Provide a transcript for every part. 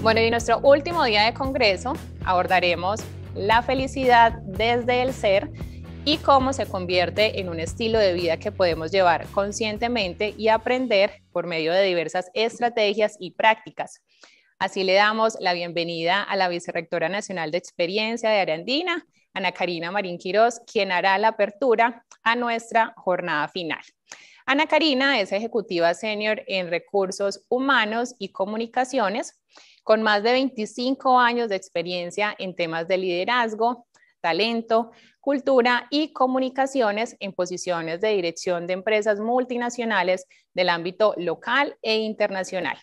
Bueno, y en nuestro último día de congreso abordaremos la felicidad desde el ser y cómo se convierte en un estilo de vida que podemos llevar conscientemente y aprender por medio de diversas estrategias y prácticas. Así le damos la bienvenida a la Vicerrectora Nacional de Experiencia de Área Andina, Ana Karina Marín Quirós, quien hará la apertura a nuestra jornada final. Ana Karina es ejecutiva senior en Recursos Humanos y Comunicaciones, con más de 25 años de experiencia en temas de liderazgo, talento, cultura y comunicaciones en posiciones de dirección de empresas multinacionales del ámbito local e internacional.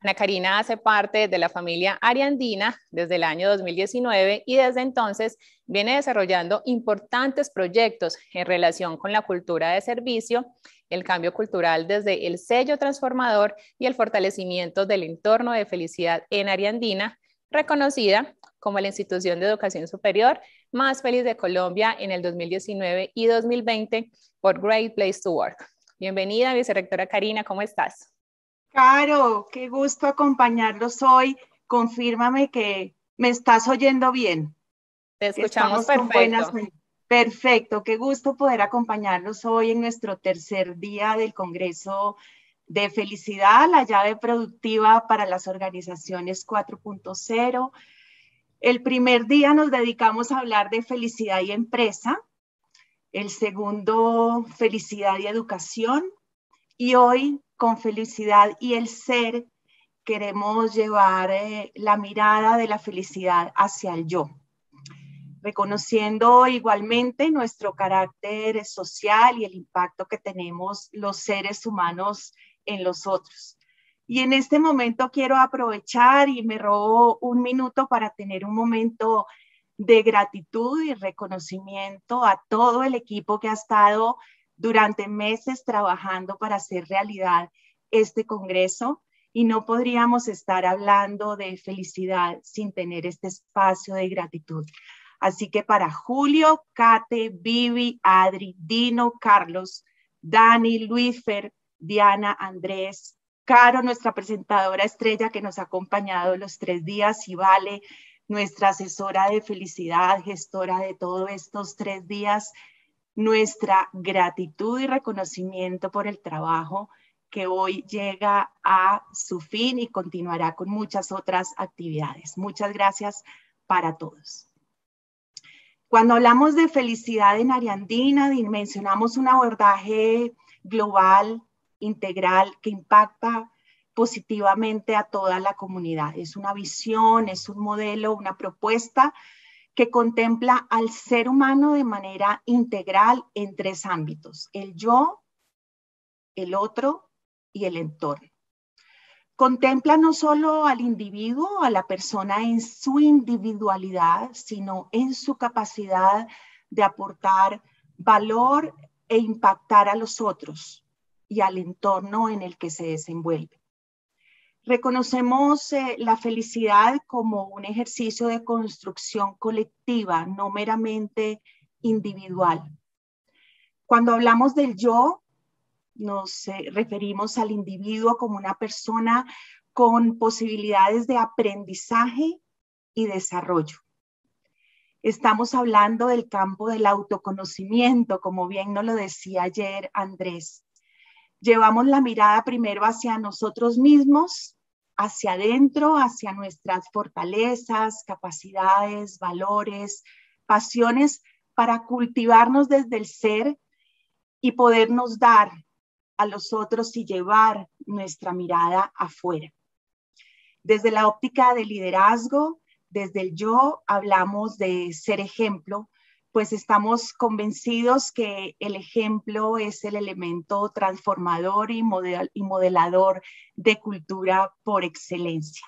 Ana Karina hace parte de la familia Área Andina desde el año 2019 y desde entonces viene desarrollando importantes proyectos en relación con la cultura de servicio, el cambio cultural desde el sello transformador y el fortalecimiento del entorno de felicidad en Área Andina, reconocida como la institución de educación superior más feliz de Colombia en el 2019 y 2020 por Great Place to Work. Bienvenida, Vicerrectora Karina, ¿cómo estás? Caro, qué gusto acompañarlos hoy. Confírmame que me estás oyendo bien. Te escuchamos Estamos con buenas. perfecto. Perfecto, qué gusto poder acompañarlos hoy en nuestro tercer día del Congreso de Felicidad, la llave productiva para las organizaciones 4.0. El primer día nos dedicamos a hablar de felicidad y empresa, el segundo, felicidad y educación, y hoy con felicidad y el ser queremos llevar la mirada de la felicidad hacia el yo, reconociendo igualmente nuestro carácter social y el impacto que tenemos los seres humanos en los otros. Y en este momento quiero aprovechar y me robo un minuto para tener un momento de gratitud y reconocimiento a todo el equipo que ha estado durante meses trabajando para hacer realidad este congreso, y no podríamos estar hablando de felicidad sin tener este espacio de gratitud. Así que para Julio, Kate, Vivi, Adri, Dino, Carlos, Dani, Luisfer, Diana, Andrés, Caro, nuestra presentadora estrella que nos ha acompañado los 3 días, y Vale, nuestra asesora de felicidad, gestora de todos estos 3 días, nuestra gratitud y reconocimiento por el trabajo que hoy llega a su fin y continuará con muchas otras actividades. Muchas gracias para todos. Cuando hablamos de felicidad en Área Andina, dimensionamos un abordaje global, integral, que impacta positivamente a toda la comunidad. Es una visión, es un modelo, una propuesta que contempla al ser humano de manera integral en 3 ámbitos: el yo, el otro y el entorno. Contempla no solo al individuo, a la persona en su individualidad, sino en su capacidad de aportar valor e impactar a los otros y al entorno en el que se desenvuelve. Reconocemos la felicidad como un ejercicio de construcción colectiva, no meramente individual. Cuando hablamos del yo, nos referimos al individuo como una persona con posibilidades de aprendizaje y desarrollo. Estamos hablando del campo del autoconocimiento, como bien nos lo decía ayer Andrés. Llevamos la mirada primero hacia nosotros mismos, hacia adentro, hacia nuestras fortalezas, capacidades, valores, pasiones, para cultivarnos desde el ser y podernos dar a los otros y llevar nuestra mirada afuera. Desde la óptica del liderazgo, desde el yo, hablamos de ser ejemplo, pues estamos convencidos que el ejemplo es el elemento transformador y modelador de cultura por excelencia.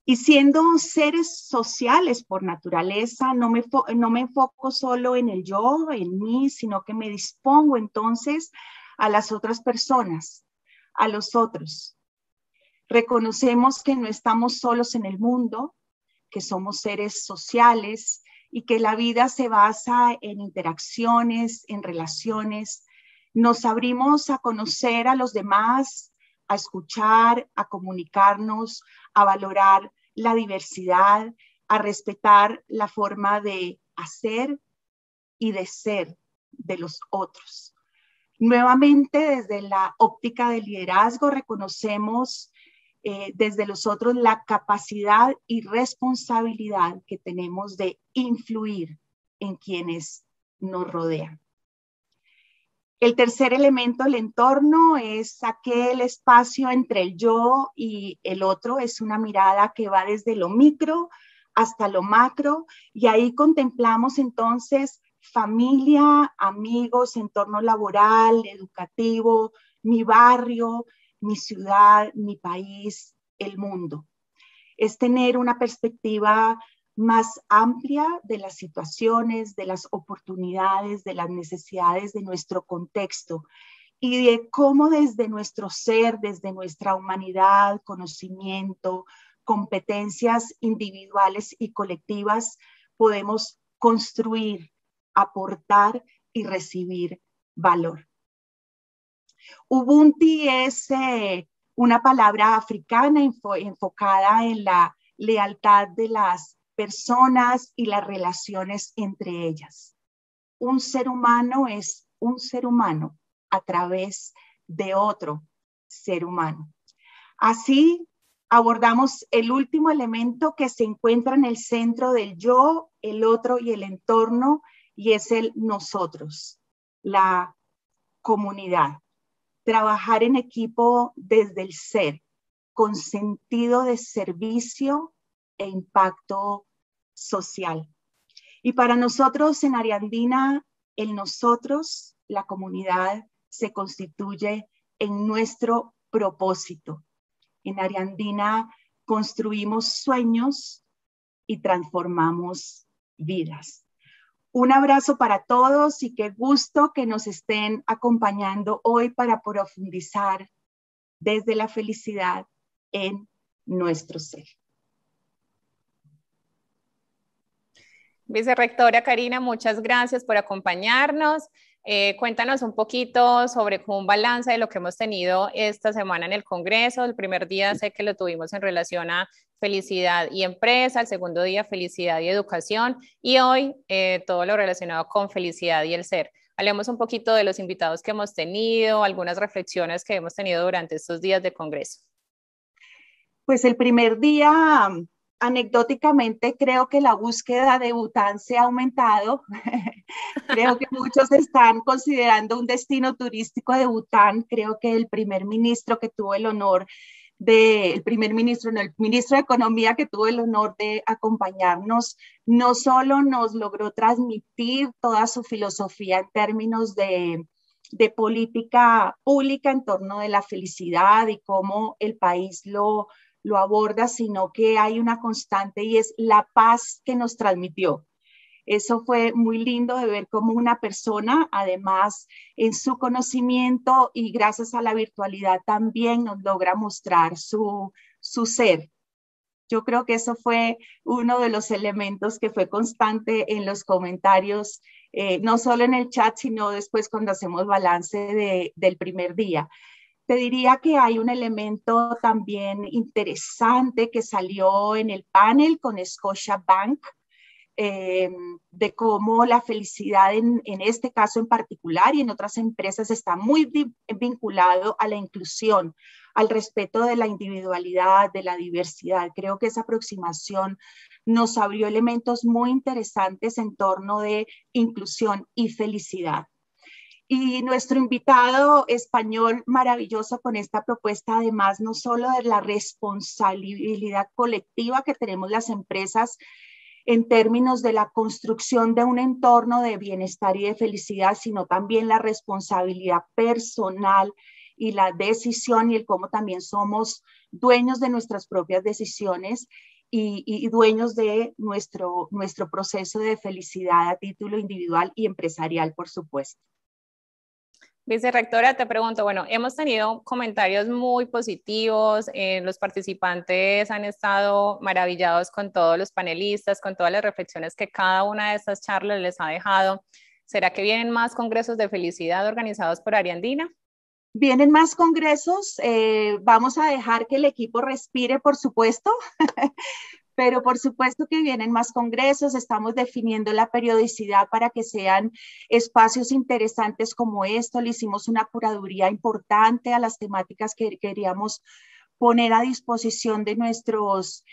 Y siendo seres sociales por naturaleza, no me enfoco solo en el yo, en mí, sino que me dispongo entonces a las otras personas, a los otros. Reconocemos que no estamos solos en el mundo, que somos seres sociales y que la vida se basa en interacciones, en relaciones. Nos abrimos a conocer a los demás a escuchar, a comunicarnos, a valorar la diversidad, a respetar la forma de hacer y de ser de los otros. Nuevamente, desde la óptica del liderazgo, reconocemos desde los otros la capacidad y responsabilidad que tenemos de influir en quienes nos rodean. El tercer elemento, el entorno, es aquel espacio entre el yo y el otro. Es una mirada que va desde lo micro hasta lo macro, y ahí contemplamos entonces familia, amigos, entorno laboral, educativo, mi barrio, mi ciudad, mi país, el mundo. Es tener una perspectiva más amplia de las situaciones, de las oportunidades, de las necesidades de nuestro contexto y de cómo desde nuestro ser, desde nuestra humanidad, conocimiento, competencias individuales y colectivas, podemos construir, aportar y recibir valor. Ubuntu es una palabra africana enfocada en la lealtad de las personas y las relaciones entre ellas. Un ser humano es un ser humano a través de otro ser humano. Así abordamos el último elemento que se encuentra en el centro del yo, el otro y el entorno, y es el nosotros, la comunidad. Trabajar en equipo desde el ser, con sentido de servicio e impacto social. Y para nosotros en Ariandina, el nosotros, la comunidad, se constituye en nuestro propósito. En Ariandina construimos sueños y transformamos vidas. Un abrazo para todos y qué gusto que nos estén acompañando hoy para profundizar desde la felicidad en nuestro ser. Vicerrectora Karina, muchas gracias por acompañarnos. Cuéntanos un poquito sobre un balance de lo que hemos tenido esta semana en el Congreso. El primer día sé que lo tuvimos en relación a felicidad y empresa, el segundo día felicidad y educación, y hoy todo lo relacionado con felicidad y el ser. Hablemos un poquito de los invitados que hemos tenido, algunas reflexiones que hemos tenido durante estos días de Congreso. Pues el primer día, anecdóticamente, creo que la búsqueda de Bután se ha aumentado. Creo que muchos están considerando un destino turístico de Bután. Creo que el primer ministro que tuvo el honor el ministro de Economía que tuvo el honor de acompañarnos, no solo nos logró transmitir toda su filosofía en términos de política pública en torno de la felicidad y cómo el país lo aborda, sino que hay una constante y es la paz que nos transmitió. Eso fue muy lindo de ver cómo una persona, además, en su conocimiento y gracias a la virtualidad también nos logra mostrar su ser. Yo creo que eso fue uno de los elementos que fue constante en los comentarios, no solo en el chat, sino después cuando hacemos balance del primer día. Te diría que hay un elemento también interesante que salió en el panel con Scotiabank, de cómo la felicidad en este caso en particular y en otras empresas está muy vinculado a la inclusión, al respeto de la individualidad, de la diversidad. Creo que esa aproximación nos abrió elementos muy interesantes en torno de inclusión y felicidad. Y nuestro invitado español maravilloso con esta propuesta, además, no solo de la responsabilidad colectiva que tenemos las empresas en términos de la construcción de un entorno de bienestar y de felicidad, sino también la responsabilidad personal y la decisión y el cómo también somos dueños de nuestras propias decisiones y dueños de nuestro proceso de felicidad a título individual y empresarial, por supuesto. Vicerrectora, te pregunto, bueno, hemos tenido comentarios muy positivos, los participantes han estado maravillados con todos los panelistas, con todas las reflexiones que cada una de estas charlas les ha dejado. ¿Será que vienen más congresos de felicidad organizados por Ariandina? Vienen más congresos, vamos a dejar que el equipo respire, por supuesto, pero por supuesto que vienen más congresos, estamos definiendo la periodicidad para que sean espacios interesantes como esto, le hicimos una curaduría importante a las temáticas que queríamos poner a disposición de nuestros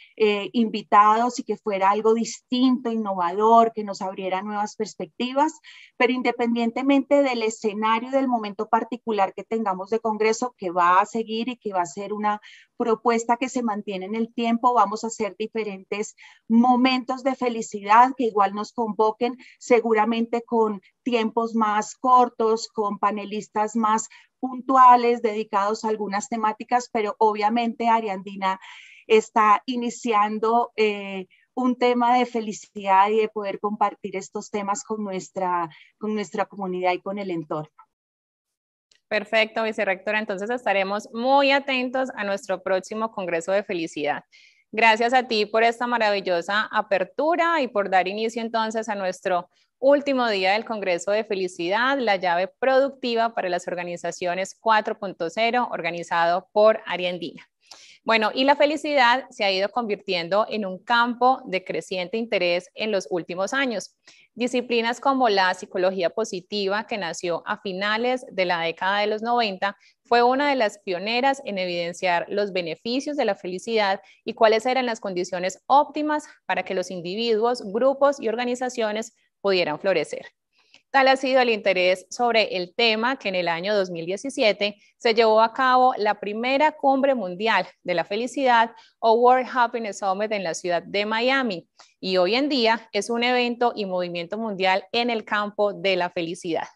invitados y que fuera algo distinto, innovador, que nos abriera nuevas perspectivas, pero independientemente del escenario, del momento particular que tengamos de congreso, que va a seguir y que va a ser una propuesta que se mantiene en el tiempo, vamos a hacer diferentes momentos de felicidad que igual nos convoquen, seguramente con tiempos más cortos, con panelistas más puntuales dedicados a algunas temáticas, pero obviamente Ariandina está iniciando un tema de felicidad y de poder compartir estos temas con nuestra comunidad y con el entorno. Perfecto, vicerrectora. Entonces estaremos muy atentos a nuestro próximo Congreso de Felicidad. Gracias a ti por esta maravillosa apertura y por dar inicio entonces a nuestro último día del Congreso de Felicidad, la llave productiva para las organizaciones 4.0, organizado por Ariandina. Bueno, y la felicidad se ha ido convirtiendo en un campo de creciente interés en los últimos años. Disciplinas como la psicología positiva, que nació a finales de la década de los 90, fue una de las pioneras en evidenciar los beneficios de la felicidad y cuáles eran las condiciones óptimas para que los individuos, grupos y organizaciones pudieran florecer. Tal ha sido el interés sobre el tema que en el año 2017 se llevó a cabo la primera cumbre mundial de la felicidad o World Happiness Summit en la ciudad de Miami, y hoy en día es un evento y movimiento mundial en el campo de la felicidad.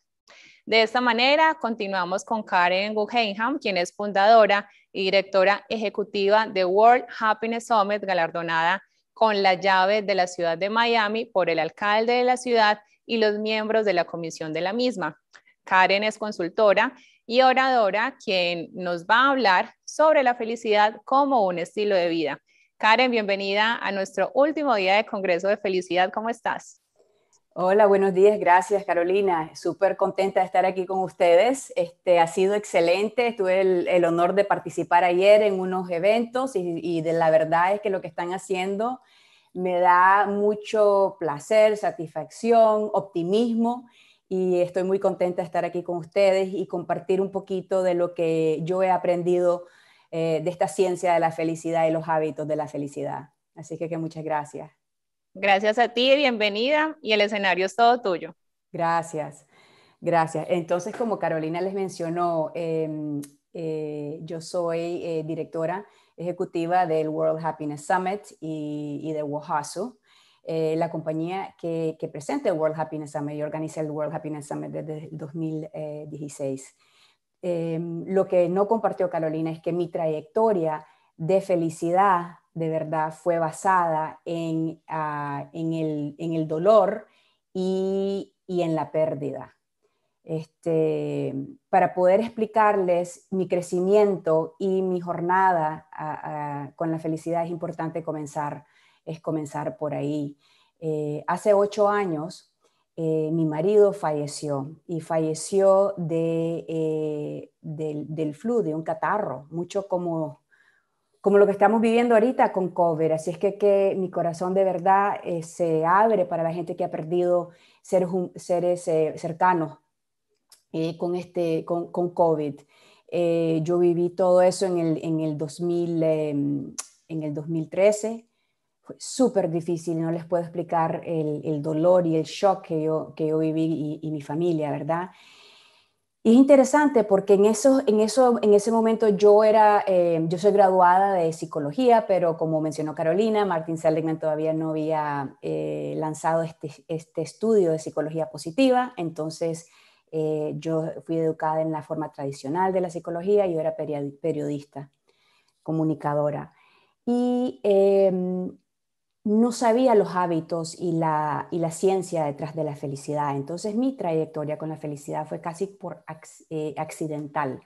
De esta manera, continuamos con Karen Guggenheim, quien es fundadora y directora ejecutiva de World Happiness Summit, galardonada con la llave de la ciudad de Miami por el alcalde de la ciudad y los miembros de la comisión de la misma. Karen es consultora y oradora, quien nos va a hablar sobre la felicidad como un estilo de vida. Karen, bienvenida a nuestro último día de Congreso de Felicidad. ¿Cómo estás? Hola, buenos días. Gracias, Carolina. Súper contenta de estar aquí con ustedes. Ha sido excelente. Tuve el honor de participar ayer en unos eventos y de la verdad es que lo que están haciendo me da mucho placer, satisfacción, optimismo y estoy muy contenta de estar aquí con ustedes y compartir un poquito de lo que yo he aprendido de esta ciencia de la felicidad y los hábitos de la felicidad. Así que muchas gracias. Gracias a ti, bienvenida y el escenario es todo tuyo. Gracias, gracias. Entonces, como Carolina les mencionó, yo soy directora ejecutiva del World Happiness Summit y de WOHASU, la compañía que presenta el World Happiness Summit y organiza el World Happiness Summit desde el 2016. Lo que no compartió Carolina es que mi trayectoria de felicidad de verdad fue basada en el dolor y en la pérdida. Para poder explicarles mi crecimiento y mi jornada con la felicidad es importante comenzar por ahí. Hace 8 años mi marido falleció y falleció del flu, de un catarro, mucho como lo que estamos viviendo ahorita con COVID. Así es que mi corazón de verdad se abre para la gente que ha perdido seres cercanos con COVID. Yo viví todo eso en el 2013. Fue súper difícil, no les puedo explicar el dolor y el shock que yo viví y mi familia, ¿verdad? Y es interesante porque en ese momento yo soy graduada de psicología, pero como mencionó Carolina, Martin Seligman todavía no había lanzado este estudio de psicología positiva. Entonces yo fui educada en la forma tradicional de la psicología, yo era periodista, comunicadora. Y no sabía los hábitos y la ciencia detrás de la felicidad. Entonces mi trayectoria con la felicidad fue casi accidental.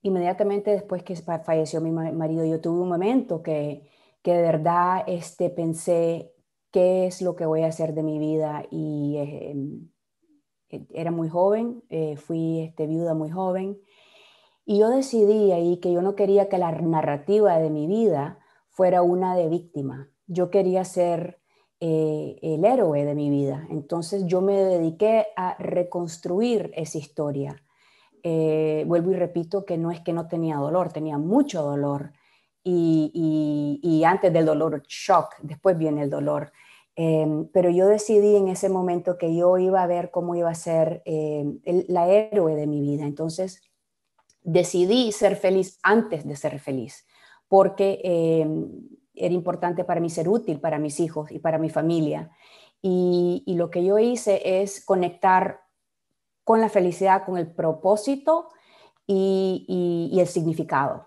Inmediatamente después que falleció mi marido, yo tuve un momento que de verdad pensé qué es lo que voy a hacer de mi vida era muy joven, fui viuda muy joven, y yo decidí ahí que yo no quería que la narrativa de mi vida fuera una de víctima. Yo quería ser el héroe de mi vida. Entonces yo me dediqué a reconstruir esa historia. Vuelvo y repito que no es que no tenía dolor, tenía mucho dolor. Y antes del dolor, shock, después viene el dolor. Pero yo decidí en ese momento que yo iba a ver cómo iba a ser la héroe de mi vida. Entonces decidí ser feliz antes de ser feliz, porque era importante para mí ser útil para mis hijos y para mi familia. Y lo que yo hice es conectar con la felicidad, con el propósito y el significado.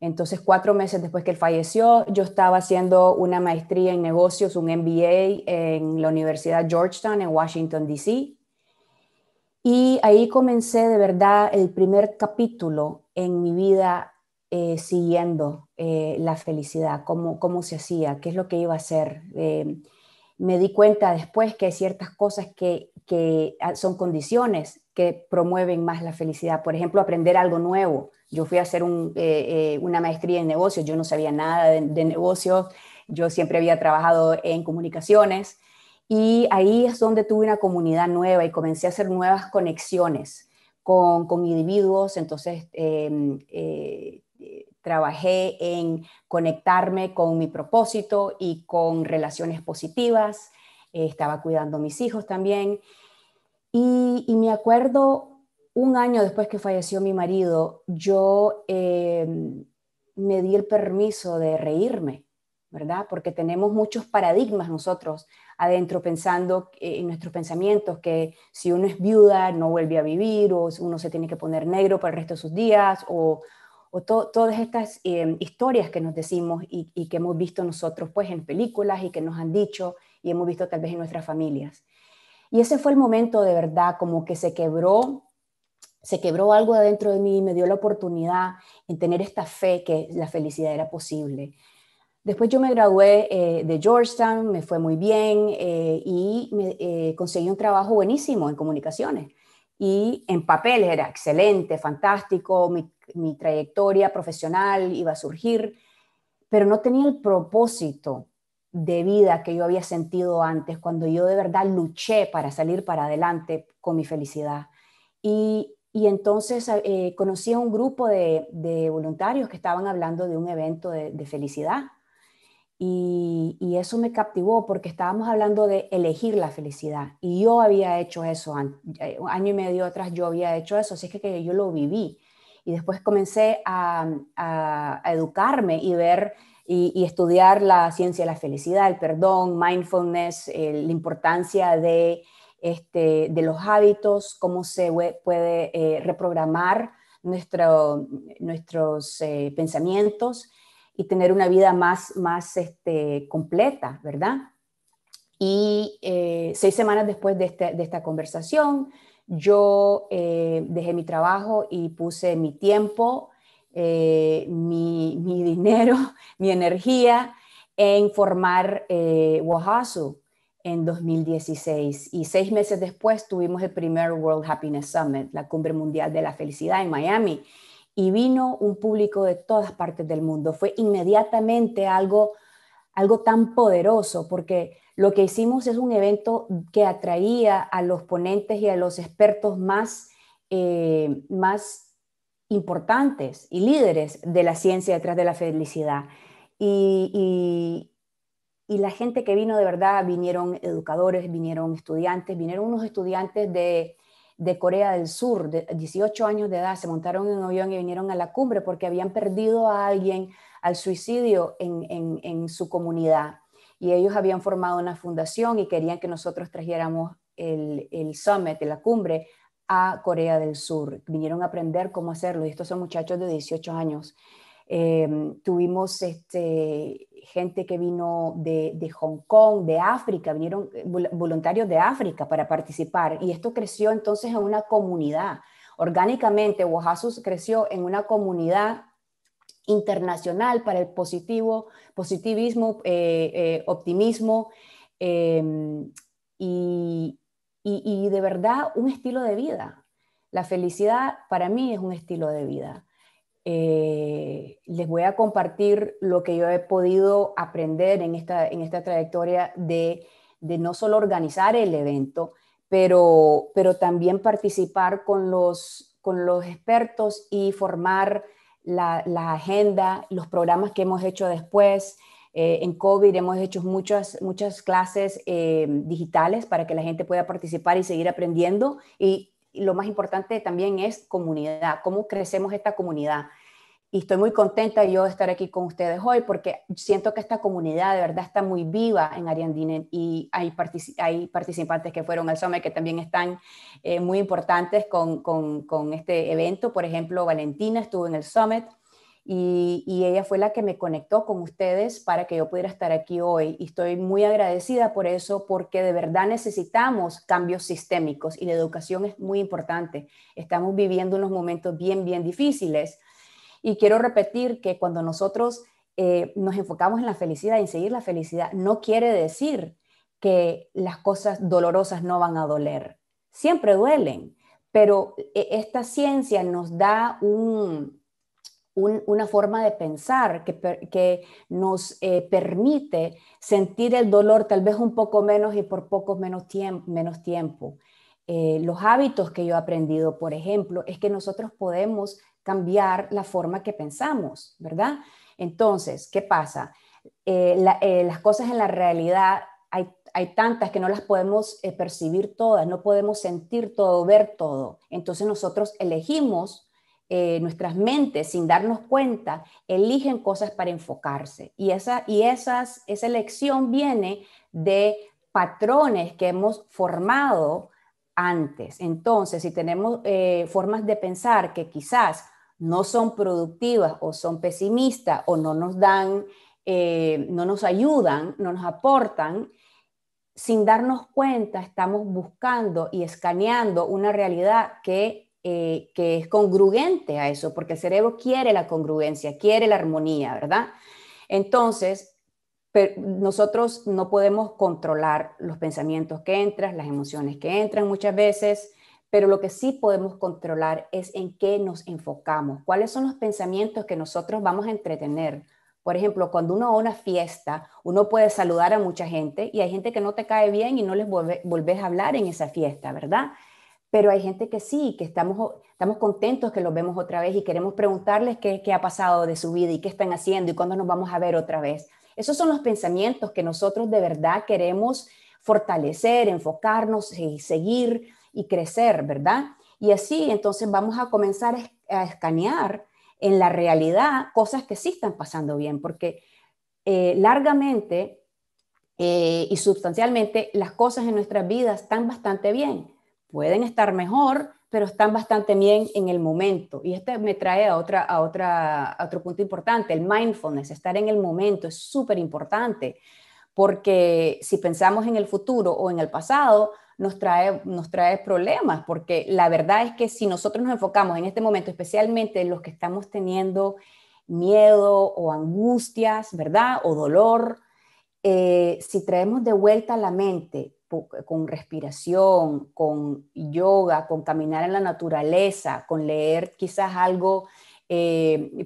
Entonces, 4 meses después que él falleció, yo estaba haciendo una maestría en negocios, un MBA en la Universidad Georgetown en Washington, D.C. Y ahí comencé de verdad el primer capítulo en mi vida siguiendo la felicidad, cómo se hacía, qué es lo que iba a hacer. Me di cuenta después que hay ciertas cosas que son condiciones que promueven más la felicidad. Por ejemplo, aprender algo nuevo. Yo fui a hacer una maestría en negocios, yo no sabía nada de negocios, yo siempre había trabajado en comunicaciones y ahí es donde tuve una comunidad nueva y comencé a hacer nuevas conexiones con individuos. Entonces, trabajé en conectarme con mi propósito y con relaciones positivas. Estaba cuidando a mis hijos también. Y me acuerdo, un año después que falleció mi marido, yo me di el permiso de reírme, ¿verdad? Porque tenemos muchos paradigmas nosotros adentro pensando en nuestros pensamientos que si uno es viuda no vuelve a vivir, o uno se tiene que poner negro para el resto de sus días, o todas estas historias que nos decimos y que hemos visto nosotros pues en películas y que nos han dicho y hemos visto tal vez en nuestras familias. Y ese fue el momento de verdad como que se quebró algo adentro de mí y me dio la oportunidad en tener esta fe que la felicidad era posible. Después yo me gradué de Georgetown, me fue muy bien y conseguí un trabajo buenísimo en comunicaciones. Y en papel era excelente, fantástico, mi trayectoria profesional iba a surgir, pero no tenía el propósito de vida que yo había sentido antes, cuando yo de verdad luché para salir para adelante con mi felicidad. Y entonces conocí a un grupo de voluntarios que estaban hablando de un evento de felicidad. Y eso me captivó porque estábamos hablando de elegir la felicidad. Y yo había hecho eso, un año y medio atrás yo había hecho eso, así es que yo lo viví. Y después comencé a educarme y ver y estudiar la ciencia de la felicidad, el perdón, mindfulness, la importancia de los hábitos, cómo se puede reprogramar nuestros pensamientos y tener una vida más completa, ¿verdad? Y 6 semanas después de esta conversación, yo dejé mi trabajo y puse mi tiempo, mi dinero, mi energía en formar WOHASU en 2016. Y 6 meses después tuvimos el primer World Happiness Summit, la Cumbre Mundial de la Felicidad en Miami. Y vino un público de todas partes del mundo. Fue inmediatamente algo tan poderoso, porque lo que hicimos es un evento que atraía a los ponentes y a los expertos más importantes y líderes de la ciencia detrás de la felicidad. Y la gente que vino de verdad, vinieron educadores, vinieron estudiantes, vinieron unos estudiantes de Corea del Sur, de 18 años de edad, se montaron en un avión y vinieron a la cumbre porque habían perdido a alguien al suicidio en su comunidad. Y ellos habían formado una fundación y querían que nosotros trajéramos el summit, la cumbre, a Corea del Sur. Vinieron a aprender cómo hacerlo. Y estos son muchachos de 18 años. Tuvimos gente que vino de Hong Kong, de África, vinieron voluntarios de África para participar. Y esto creció entonces en una comunidad. Orgánicamente, WOHASU creció en una comunidad internacional para el positivismo, optimismo, y y de verdad un estilo de vida. La felicidad para mí es un estilo de vida. Les voy a compartir lo que yo he podido aprender en esta trayectoria de no solo organizar el evento, pero también participar con los expertos y formar la agenda, los programas que hemos hecho después. En COVID hemos hecho muchas clases digitales para que la gente pueda participar y seguir aprendiendo. Y lo más importante también es comunidad, cómo crecemos esta comunidad. Y estoy muy contenta yo de estar aquí con ustedes hoy porque siento que esta comunidad de verdad está muy viva en Ariandinen y hay participantes que fueron al Summit que también están muy importantes con este evento. Por ejemplo, Valentina estuvo en el Summit y ella fue la que me conectó con ustedes para que yo pudiera estar aquí hoy. Y estoy muy agradecida por eso porque de verdad necesitamos cambios sistémicos y la educación es muy importante. Estamos viviendo unos momentos bien, bien difíciles. Y quiero repetir que cuando nosotros nos enfocamos en la felicidad, en seguir la felicidad, no quiere decir que las cosas dolorosas no van a doler. Siempre duelen, pero esta ciencia nos da una forma de pensar que nos permite sentir el dolor tal vez un poco menos y por menos tiempo. Los hábitos que yo he aprendido, por ejemplo, es que nosotros podemos cambiar la forma que pensamos, ¿verdad? Entonces, ¿qué pasa? Las cosas en la realidad hay tantas que no las podemos percibir todas, no podemos sentir todo, ver todo. Entonces nosotros elegimos, nuestras mentes sin darnos cuenta, eligen cosas para enfocarse. Y esa elección viene de patrones que hemos formado antes. Entonces, si tenemos formas de pensar que quizás no son productivas o son pesimistas o no nos dan, no nos ayudan, no nos aportan, sin darnos cuenta estamos buscando y escaneando una realidad que es congruente a eso, porque el cerebro quiere la congruencia, quiere la armonía, ¿verdad? Entonces, nosotros no podemos controlar los pensamientos que entran, las emociones que entran muchas veces, pero lo que sí podemos controlar es en qué nos enfocamos, cuáles son los pensamientos que nosotros vamos a entretener. Por ejemplo, cuando uno va a una fiesta, uno puede saludar a mucha gente y hay gente que no te cae bien y no les volvés a hablar en esa fiesta, ¿verdad? Pero hay gente que sí, que estamos contentos que los vemos otra vez y queremos preguntarles qué ha pasado de su vida y qué están haciendo y cuándo nos vamos a ver otra vez. Esos son los pensamientos que nosotros de verdad queremos fortalecer, enfocarnos y seguir y crecer, ¿verdad? Y así entonces vamos a comenzar a escanear en la realidad cosas que sí están pasando bien, porque largamente y sustancialmente las cosas en nuestras vidas están bastante bien. Pueden estar mejor, pero están bastante bien en el momento. Y esto me trae a otro punto importante, el mindfulness, estar en el momento es súper importante, porque si pensamos en el futuro o en el pasado, nos trae problemas, porque la verdad es que si nosotros nos enfocamos en este momento, especialmente en los que estamos teniendo miedo o angustias, ¿verdad? O dolor, si traemos de vuelta la mente con respiración, con yoga, con caminar en la naturaleza, con leer quizás algo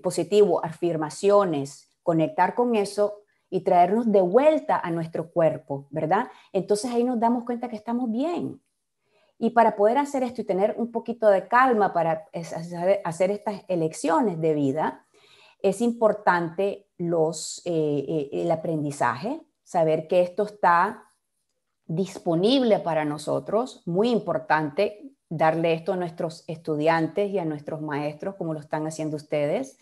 positivo, afirmaciones, conectar con eso y traernos de vuelta a nuestro cuerpo, ¿verdad? Entonces ahí nos damos cuenta que estamos bien. Y para poder hacer esto y tener un poquito de calma para hacer estas elecciones de vida, es importante el aprendizaje, saber que esto está disponible para nosotros, muy importante darle esto a nuestros estudiantes y a nuestros maestros como lo están haciendo ustedes,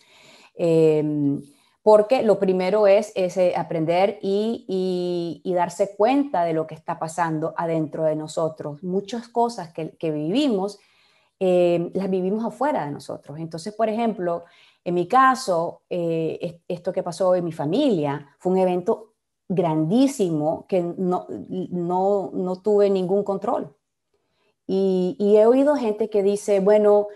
porque lo primero es aprender y darse cuenta de lo que está pasando adentro de nosotros. Muchas cosas que vivimos, las vivimos afuera de nosotros. Entonces, por ejemplo, en mi caso, esto que pasó en mi familia fue un evento grandísimo que no tuve ningún control. Y he oído gente que dice, bueno,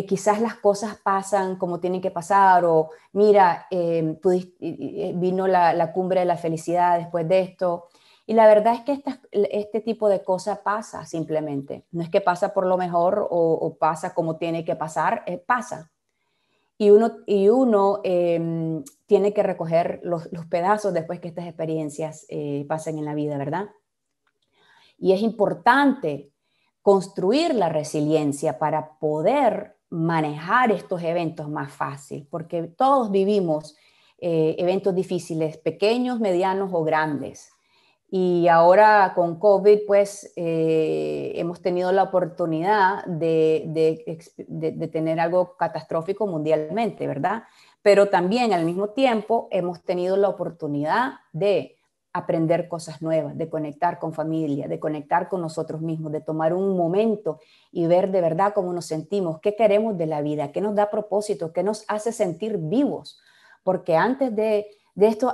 quizás las cosas pasan como tienen que pasar, o mira, vino la cumbre de la felicidad después de esto. Y la verdad es que este tipo de cosas pasa simplemente. No es que pasa por lo mejor o pasa como tiene que pasar, pasa. Y uno tiene que recoger los pedazos después que estas experiencias pasen en la vida, ¿verdad? Y es importante construir la resiliencia para poder manejar estos eventos más fácil, porque todos vivimos eventos difíciles, pequeños, medianos o grandes. Y ahora con COVID, pues hemos tenido la oportunidad de tener algo catastrófico mundialmente, ¿verdad? Pero también al mismo tiempo hemos tenido la oportunidad de aprender cosas nuevas, de conectar con familia, de conectar con nosotros mismos, de tomar un momento y ver de verdad cómo nos sentimos, qué queremos de la vida, qué nos da propósito, qué nos hace sentir vivos. Porque antes de esto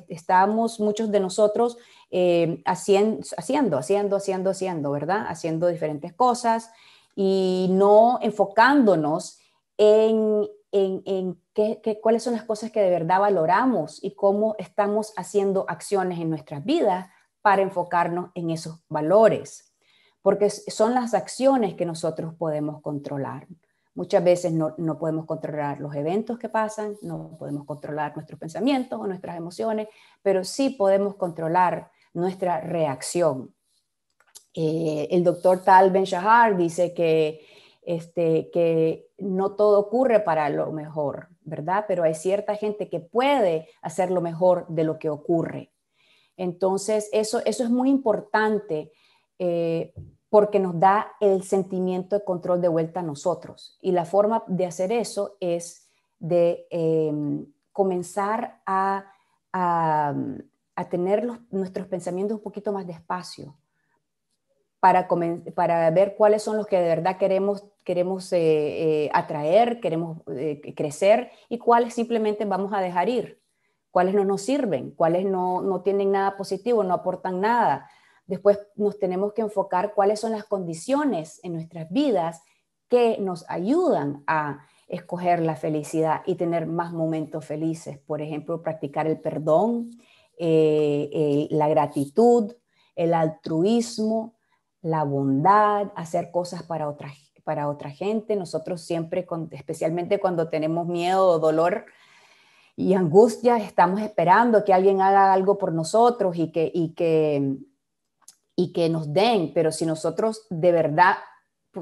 estábamos muchos de nosotros haciendo, ¿verdad? Haciendo diferentes cosas y no enfocándonos en cuáles son las cosas que de verdad valoramos y cómo estamos haciendo acciones en nuestras vidas para enfocarnos en esos valores. Porque son las acciones que nosotros podemos controlar. Muchas veces no podemos controlar los eventos que pasan, no podemos controlar nuestros pensamientos o nuestras emociones, pero sí podemos controlar nuestra reacción. El doctor Tal Ben-Shahar dice que no todo ocurre para lo mejor, ¿verdad? Pero hay cierta gente que puede hacer lo mejor de lo que ocurre. Entonces, eso es muy importante porque nos da el sentimiento de control de vuelta a nosotros. Y la forma de hacer eso es de comenzar a tener nuestros pensamientos un poquito más despacio para ver cuáles son los que de verdad queremos atraer, queremos crecer y cuáles simplemente vamos a dejar ir, cuáles no nos sirven, cuáles no tienen nada positivo, no aportan nada. Después nos tenemos que enfocar cuáles son las condiciones en nuestras vidas que nos ayudan a escoger la felicidad y tener más momentos felices. Por ejemplo, practicar el perdón, la gratitud, el altruismo, la bondad, hacer cosas para otra gente. Nosotros siempre, especialmente cuando tenemos miedo, dolor y angustia, estamos esperando que alguien haga algo por nosotros y que nos den, pero si nosotros de verdad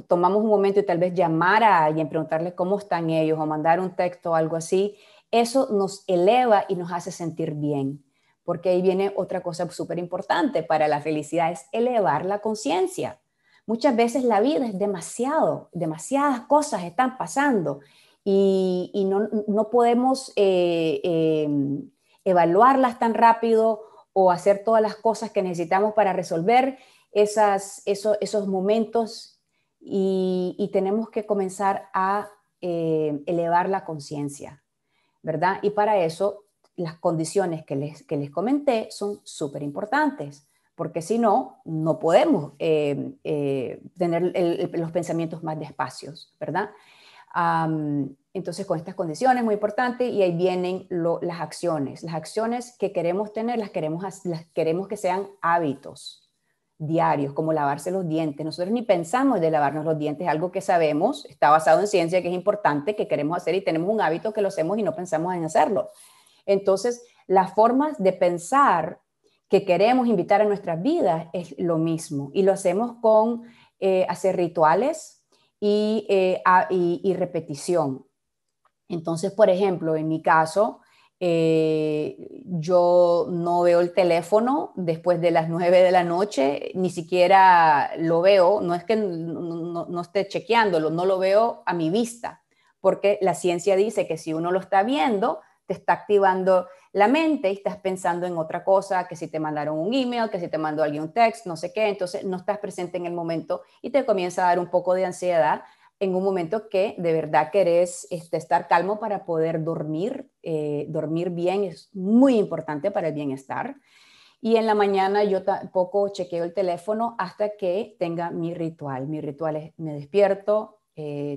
tomamos un momento y tal vez llamar a alguien, preguntarle cómo están ellos o mandar un texto o algo así, eso nos eleva y nos hace sentir bien. Porque ahí viene otra cosa súper importante para la felicidad, es elevar la conciencia. Muchas veces la vida es demasiadas cosas están pasando y no podemos evaluarlas tan rápido o hacer todas las cosas que necesitamos para resolver esos momentos y tenemos que comenzar a elevar la conciencia, ¿verdad? Y para eso las condiciones que les comenté son súper importantes, porque si no, no podemos tener los pensamientos más despacios, ¿verdad? Entonces, con estas condiciones muy importantes, y ahí vienen las acciones. Las acciones que queremos tener, las queremos que sean hábitos diarios, como lavarse los dientes. Nosotros ni pensamos de lavarnos los dientes, es algo que sabemos, está basado en ciencia, que es importante, que queremos hacer y tenemos un hábito que lo hacemos y no pensamos en hacerlo. Entonces, las formas de pensar que queremos invitar a nuestras vidas es lo mismo y lo hacemos con hacer rituales y repetición. Entonces, por ejemplo, en mi caso, yo no veo el teléfono después de las 9 de la noche, ni siquiera lo veo, no es que no esté chequeándolo, no lo veo a mi vista, porque la ciencia dice que si uno lo está viendo, te está activando la mente y estás pensando en otra cosa, que si te mandaron un email, que si te mandó alguien un text, no sé qué, entonces no estás presente en el momento y te comienza a dar un poco de ansiedad en un momento que de verdad querés estar calmo para poder dormir. Dormir bien es muy importante para el bienestar. Y en la mañana yo tampoco chequeo el teléfono hasta que tenga mi ritual. Mi ritual es me despierto,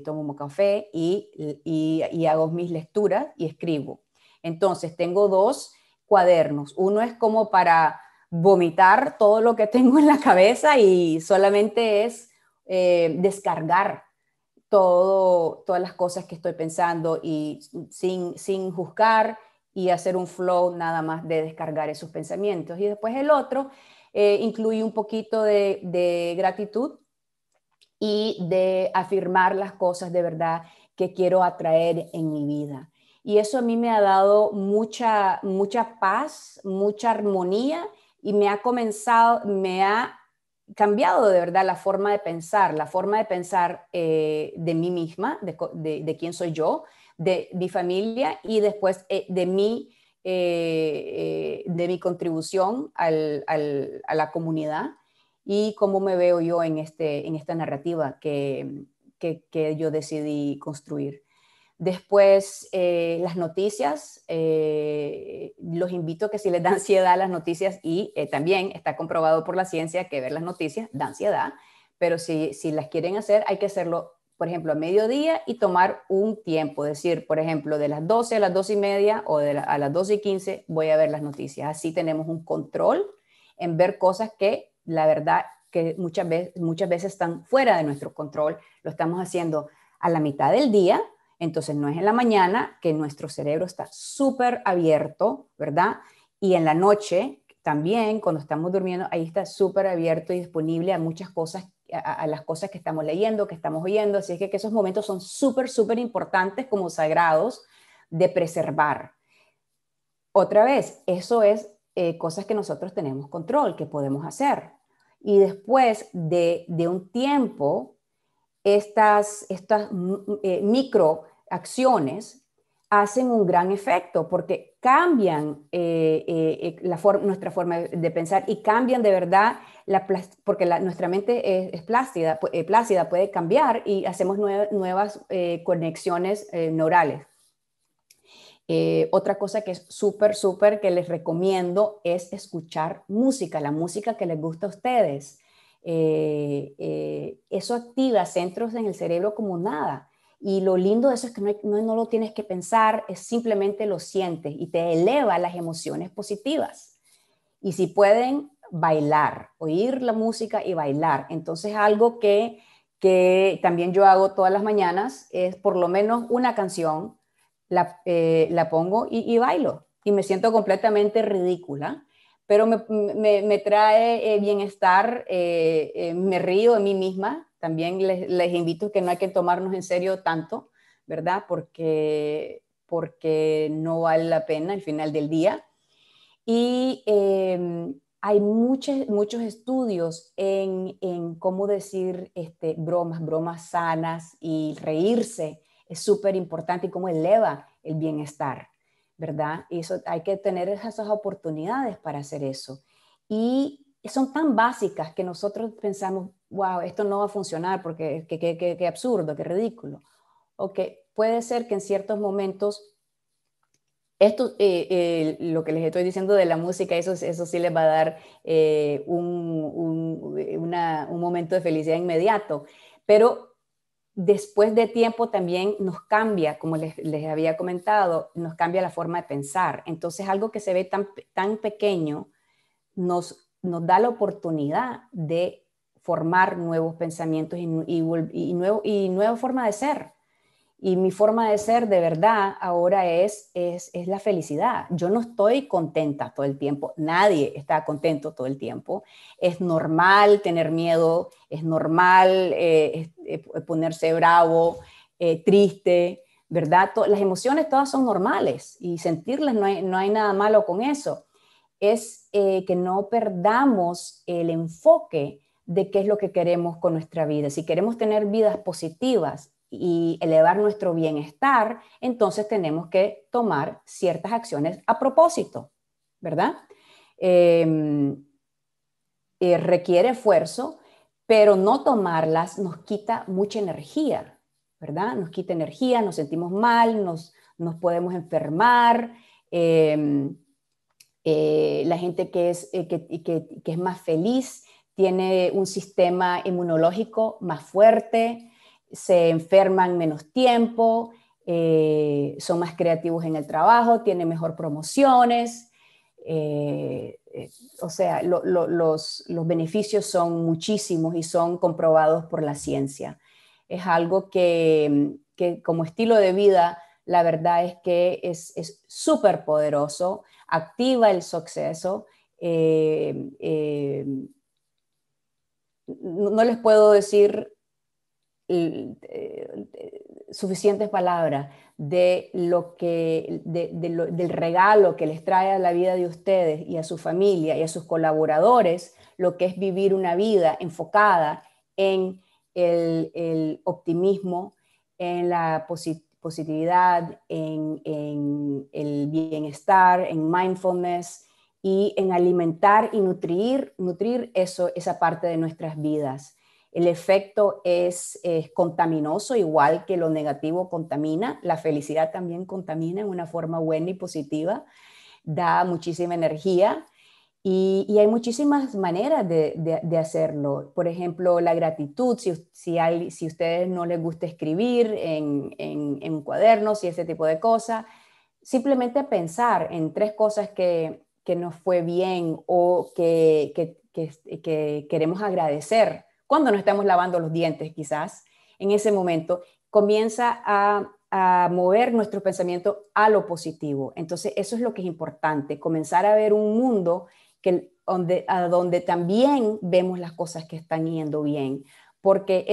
tomo un café y hago mis lecturas y escribo. Entonces tengo 2 cuadernos. Uno es como para vomitar todo lo que tengo en la cabeza y solamente es descargar todas las cosas que estoy pensando y sin juzgar y hacer un flow nada más de descargar esos pensamientos. Y después el otro incluye un poquito de gratitud y de afirmar las cosas de verdad que quiero atraer en mi vida. Y eso a mí me ha dado mucha paz, mucha armonía y me ha cambiado de verdad la forma de pensar de mí misma, de quién soy yo, de mi familia y después de mi contribución a la comunidad y cómo me veo yo en esta narrativa que yo decidí construir. Después, las noticias, los invito a que si les da ansiedad las noticias, y también está comprobado por la ciencia que ver las noticias da ansiedad, pero si las quieren hacer, hay que hacerlo, por ejemplo, a mediodía y tomar un tiempo, decir, por ejemplo, de las 12 a las 12:30 o a las 12:15 voy a ver las noticias. Así tenemos un control en ver cosas que la verdad que muchas veces están fuera de nuestro control. Lo estamos haciendo a la mitad del día. Entonces no es en la mañana que nuestro cerebro está súper abierto, ¿verdad? Y en la noche también, cuando estamos durmiendo, ahí está súper abierto y disponible a muchas cosas, a las cosas que estamos leyendo, que estamos oyendo. Así es que esos momentos son súper, súper importantes como sagrados de preservar. Otra vez, eso es cosas que nosotros tenemos control, que podemos hacer. Y después de un tiempo, estas microacciones hacen un gran efecto porque cambian nuestra forma de pensar y cambian de verdad, porque nuestra mente es plácida, puede cambiar y hacemos nuevas conexiones neurales. Otra cosa que es súper, súper que les recomiendo es escuchar música, la música que les gusta a ustedes. Eso activa centros en el cerebro como nada. Y lo lindo de eso es que no lo tienes que pensar, es simplemente lo sientes y te eleva las emociones positivas. Y si pueden, bailar, oír la música y bailar. Entonces algo que también yo hago todas las mañanas es por lo menos una canción, la pongo y bailo. Y me siento completamente ridícula, pero me trae bienestar, me río de mí misma. También les invito a que no hay que tomarnos en serio tanto, ¿verdad? Porque no vale la pena al final del día. Y hay muchos estudios en cómo decir bromas sanas y reírse. Es súper importante y cómo eleva el bienestar, ¿verdad? Y eso, hay que tener esas oportunidades para hacer eso. Y son tan básicas que nosotros pensamos, wow, esto no va a funcionar porque qué absurdo, qué ridículo. O que puede ser que en ciertos momentos esto, lo que les estoy diciendo de la música, eso sí les va a dar un momento de felicidad inmediato, pero después de tiempo también nos cambia, como les había comentado, nos cambia la forma de pensar. Entonces algo que se ve tan pequeño nos da la oportunidad de formar nuevos pensamientos y nueva forma de ser. Y mi forma de ser de verdad ahora es la felicidad. Yo no estoy contenta todo el tiempo. Nadie está contento todo el tiempo. Es normal tener miedo, es normal ponerse bravo, triste, ¿verdad? Las emociones todas son normales y sentirlas no hay nada malo con eso. Es que no perdamos el enfoque de qué es lo que queremos con nuestra vida. Si queremos tener vidas positivas y elevar nuestro bienestar, entonces tenemos que tomar ciertas acciones a propósito, ¿verdad? Requiere esfuerzo, pero no tomarlas nos quita mucha energía, ¿verdad? Nos quita energía, nos sentimos mal, nos podemos enfermar. La gente que es más feliz tiene un sistema inmunológico más fuerte, se enferman menos tiempo, son más creativos en el trabajo, tienen mejor promociones, O sea, los beneficios son muchísimos y son comprobados por la ciencia. Es algo que como estilo de vida, la verdad es que es súper poderoso, activa el suceso. No les puedo decir suficientes palabras de del regalo que les trae a la vida de ustedes y a su familia y a sus colaboradores, lo que es vivir una vida enfocada en el optimismo, en la positividad, en el bienestar, en mindfulness y en alimentar y nutrir esa parte de nuestras vidas. El efecto es contaminoso, igual que lo negativo contamina. La felicidad también contamina en una forma buena y positiva. Da muchísima energía y hay muchísimas maneras de hacerlo. Por ejemplo, la gratitud. Si a ustedes no les gusta escribir en cuadernos y ese tipo de cosas, simplemente pensar en 3 cosas que nos fue bien o que queremos agradecer. Cuando nos estamos lavando los dientes, quizás, en ese momento, comienza a mover nuestro pensamiento a lo positivo. Entonces, eso es lo que es importante, comenzar a ver un mundo donde también vemos las cosas que están yendo bien, porque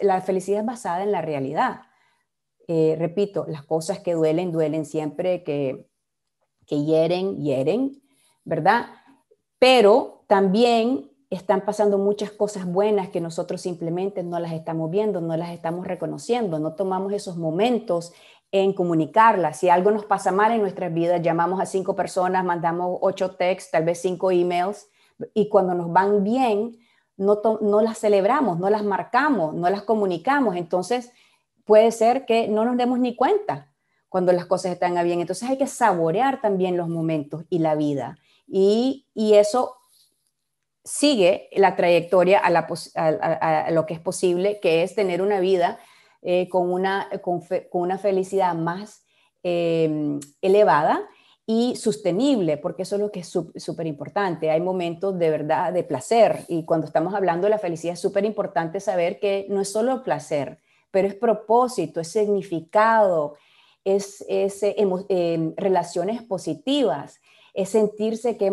la felicidad es basada en la realidad. Repito, las cosas que duelen, duelen siempre, que hieren, ¿verdad? Pero también están pasando muchas cosas buenas que nosotros simplemente no las estamos viendo, no las estamos reconociendo, no tomamos esos momentos en comunicarlas. Si algo nos pasa mal en nuestras vidas, llamamos a 5 personas, mandamos 8 texts, tal vez 5 emails, y cuando nos van bien, no las celebramos, no las marcamos, no las comunicamos. Entonces, puede ser que no nos demos ni cuenta cuando las cosas están bien. Entonces, hay que saborear también los momentos y la vida. Y eso sigue la trayectoria a lo que es posible, que es tener una vida con una felicidad más elevada y sostenible, porque eso es lo que es súper importante. Hay momentos de verdad de placer, y cuando estamos hablando de la felicidad es súper importante saber que no es solo placer, pero es propósito, es significado, es relaciones positivas, es sentirse que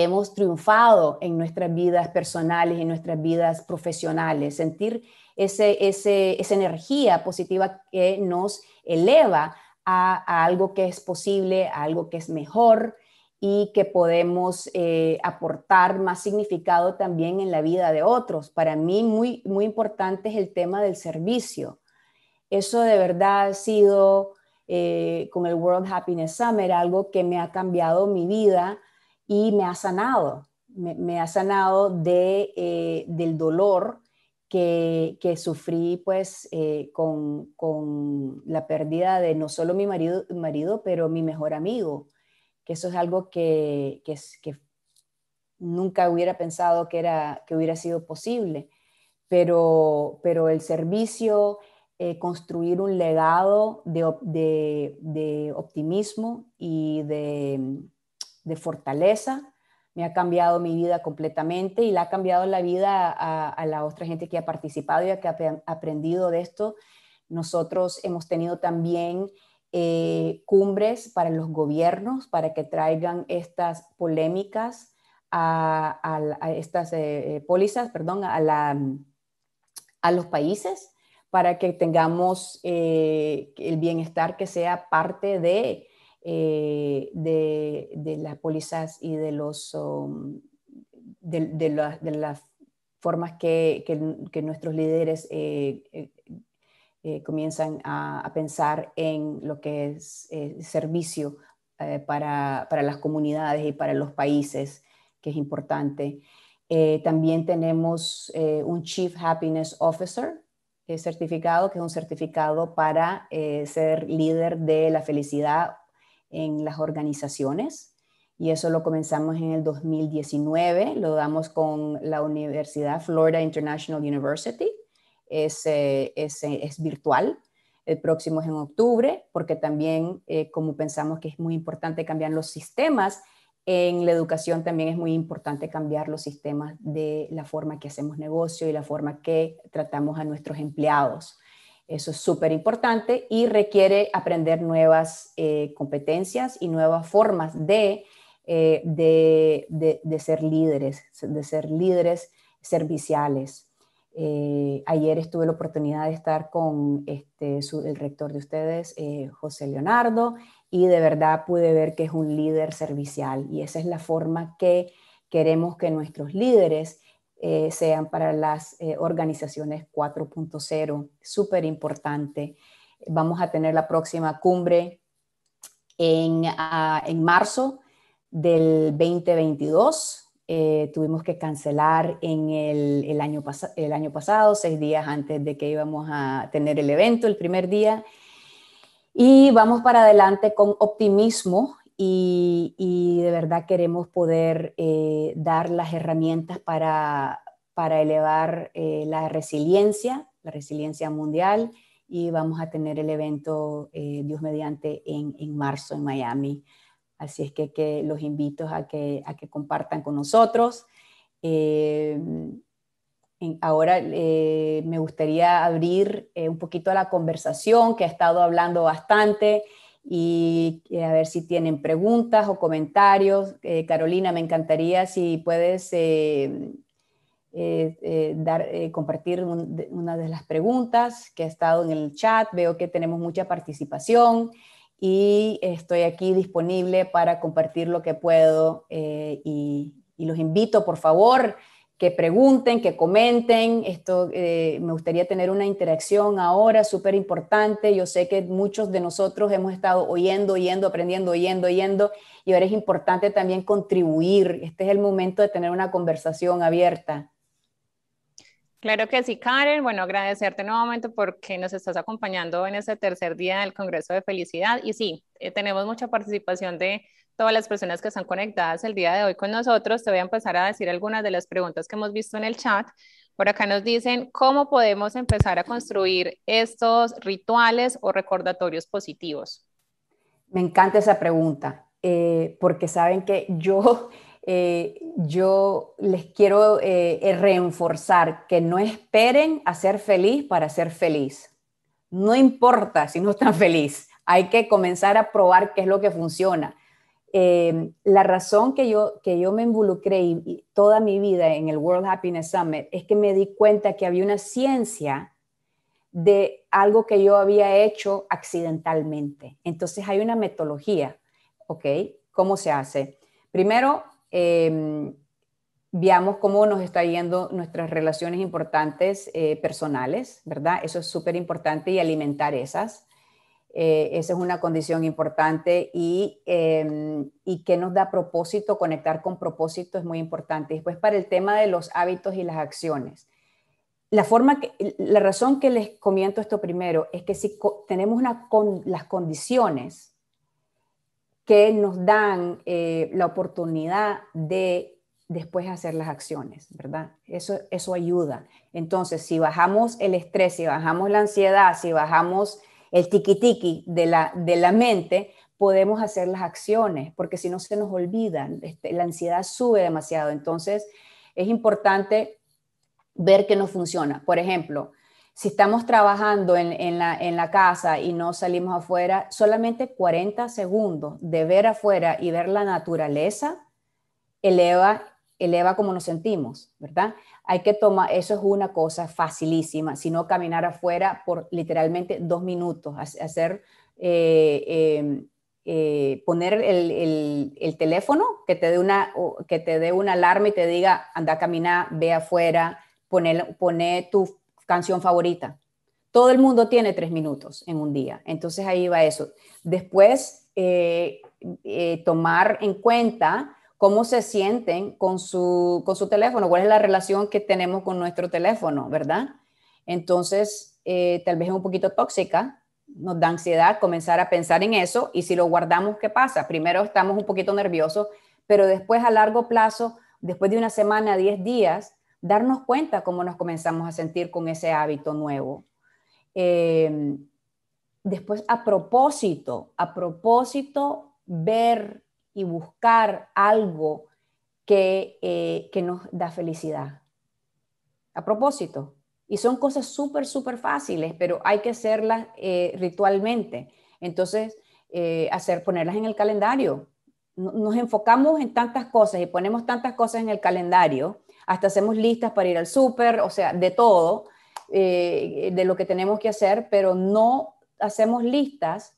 hemos triunfado en nuestras vidas personales y en nuestras vidas profesionales, sentir esa energía positiva que nos eleva a algo que es posible, a algo que es mejor y que podemos aportar más significado también en la vida de otros. Para mí muy, muy importante es el tema del servicio. Eso de verdad ha sido con el World Happiness Summit algo que me ha cambiado mi vida y me ha sanado. Me ha sanado del dolor que sufrí pues con la pérdida de no solo mi marido, pero mi mejor amigo, que eso es algo que nunca hubiera pensado que hubiera sido posible, pero el servicio, construir un legado de optimismo y de fortaleza, me ha cambiado mi vida completamente y le ha cambiado la vida a la otra gente que ha participado y que ha aprendido de esto. Nosotros hemos tenido también cumbres para los gobiernos para que traigan estas polémicas a estas pólizas, perdón, a los países para que tengamos el bienestar que sea parte de las pólizas y de las formas que nuestros líderes comienzan a pensar en lo que es servicio para las comunidades y para los países, que es importante. También tenemos un Chief Happiness Officer certificado, que es un certificado para ser líder de la felicidad en las organizaciones. Y eso lo comenzamos en el 2019, lo damos con la Universidad Florida International University, es virtual. el próximo es en octubre, porque también como pensamos que es muy importante cambiar los sistemas, en la educación también es muy importante cambiar los sistemas de la forma que hacemos negocio y la forma que tratamos a nuestros empleados. Eso es súper importante y requiere aprender nuevas competencias y nuevas formas de ser líderes serviciales. Ayer tuve la oportunidad de estar con el rector de ustedes, José Leonardo, y de verdad pude ver que es un líder servicial y esa es la forma que queremos que nuestros líderes sean para las organizaciones 4.0, súper importante. Vamos a tener la próxima cumbre en marzo del 2022. Tuvimos que cancelar en el año pasado, 6 días antes de que íbamos a tener el evento, el primer día. Y vamos para adelante con optimismo y de verdad queremos poder dar las herramientas para elevar la resiliencia mundial y vamos a tener el evento, Dios mediante, en marzo en Miami. Así es que los invito a que compartan con nosotros. Ahora me gustaría abrir un poquito la conversación, que he estado hablando bastante, y a ver si tienen preguntas o comentarios. Carolina, me encantaría si puedes compartir una de las preguntas que ha estado en el chat. Veo que tenemos mucha participación y estoy aquí disponible para compartir lo que puedo y los invito, por favor, que pregunten, que comenten. Me gustaría tener una interacción ahora súper importante. Yo sé que muchos de nosotros hemos estado oyendo, aprendiendo, y ahora es importante también contribuir. Este es el momento de tener una conversación abierta. Claro que sí, Karen. Bueno, agradecerte nuevamente porque nos estás acompañando en este tercer día del Congreso de Felicidad. Y sí, tenemos mucha participación de todas las personas que están conectadas el día de hoy con nosotros. Te voy a empezar a decir algunas de las preguntas que hemos visto en el chat. Por acá nos dicen, ¿cómo podemos empezar a construir estos rituales o recordatorios positivos? Me encanta esa pregunta, porque saben que yo les quiero reforzar que no esperen a ser feliz para ser feliz. No importa si no están feliz, hay que comenzar a probar qué es lo que funciona. La razón que yo me involucré y toda mi vida en el World Happiness Summit es que me di cuenta que había una ciencia de algo que yo había hecho accidentalmente. Entonces hay una metodología, ¿ok? ¿Cómo se hace? Primero, veamos cómo nos está yendo nuestras relaciones importantes personales, ¿verdad? Eso es súper importante y alimentar esas. Esa es una condición importante y que nos da propósito, conectar con propósito es muy importante. Después, para el tema de los hábitos y las acciones. La razón que les comento esto primero es que si tenemos las condiciones que nos dan la oportunidad de después hacer las acciones, ¿verdad? Eso ayuda. Entonces, si bajamos el estrés, si bajamos la ansiedad, si bajamos el tiqui-tiqui de la mente, podemos hacer las acciones, porque si no se nos olvida, la ansiedad sube demasiado. Entonces, es importante ver que no funciona. Por ejemplo, si estamos trabajando en la casa y no salimos afuera, solamente 40 segundos de ver afuera y ver la naturaleza eleva cómo nos sentimos, ¿verdad? Hay que tomar, eso es una cosa facilísima, sino caminar afuera por literalmente 2 minutos, poner el teléfono que te dé una alarma y te diga, anda a caminar, ve afuera, pone tu canción favorita. Todo el mundo tiene 3 minutos en un día, entonces ahí va eso. Después, tomar en cuenta cómo se sienten con su teléfono, cuál es la relación que tenemos con nuestro teléfono, ¿verdad? Entonces, tal vez es un poquito tóxica, nos da ansiedad comenzar a pensar en eso, y si lo guardamos, ¿qué pasa? Primero estamos un poquito nerviosos, pero después a largo plazo, después de una semana, 10 días, darnos cuenta cómo nos comenzamos a sentir con ese hábito nuevo. después a propósito, ver y buscar algo que nos da felicidad. A propósito. Y son cosas súper, súper fáciles, pero hay que hacerlas ritualmente. Entonces, ponerlas en el calendario. Nos enfocamos en tantas cosas y ponemos tantas cosas en el calendario, hasta hacemos listas para ir al súper, o sea, de todo, de lo que tenemos que hacer, pero no hacemos listas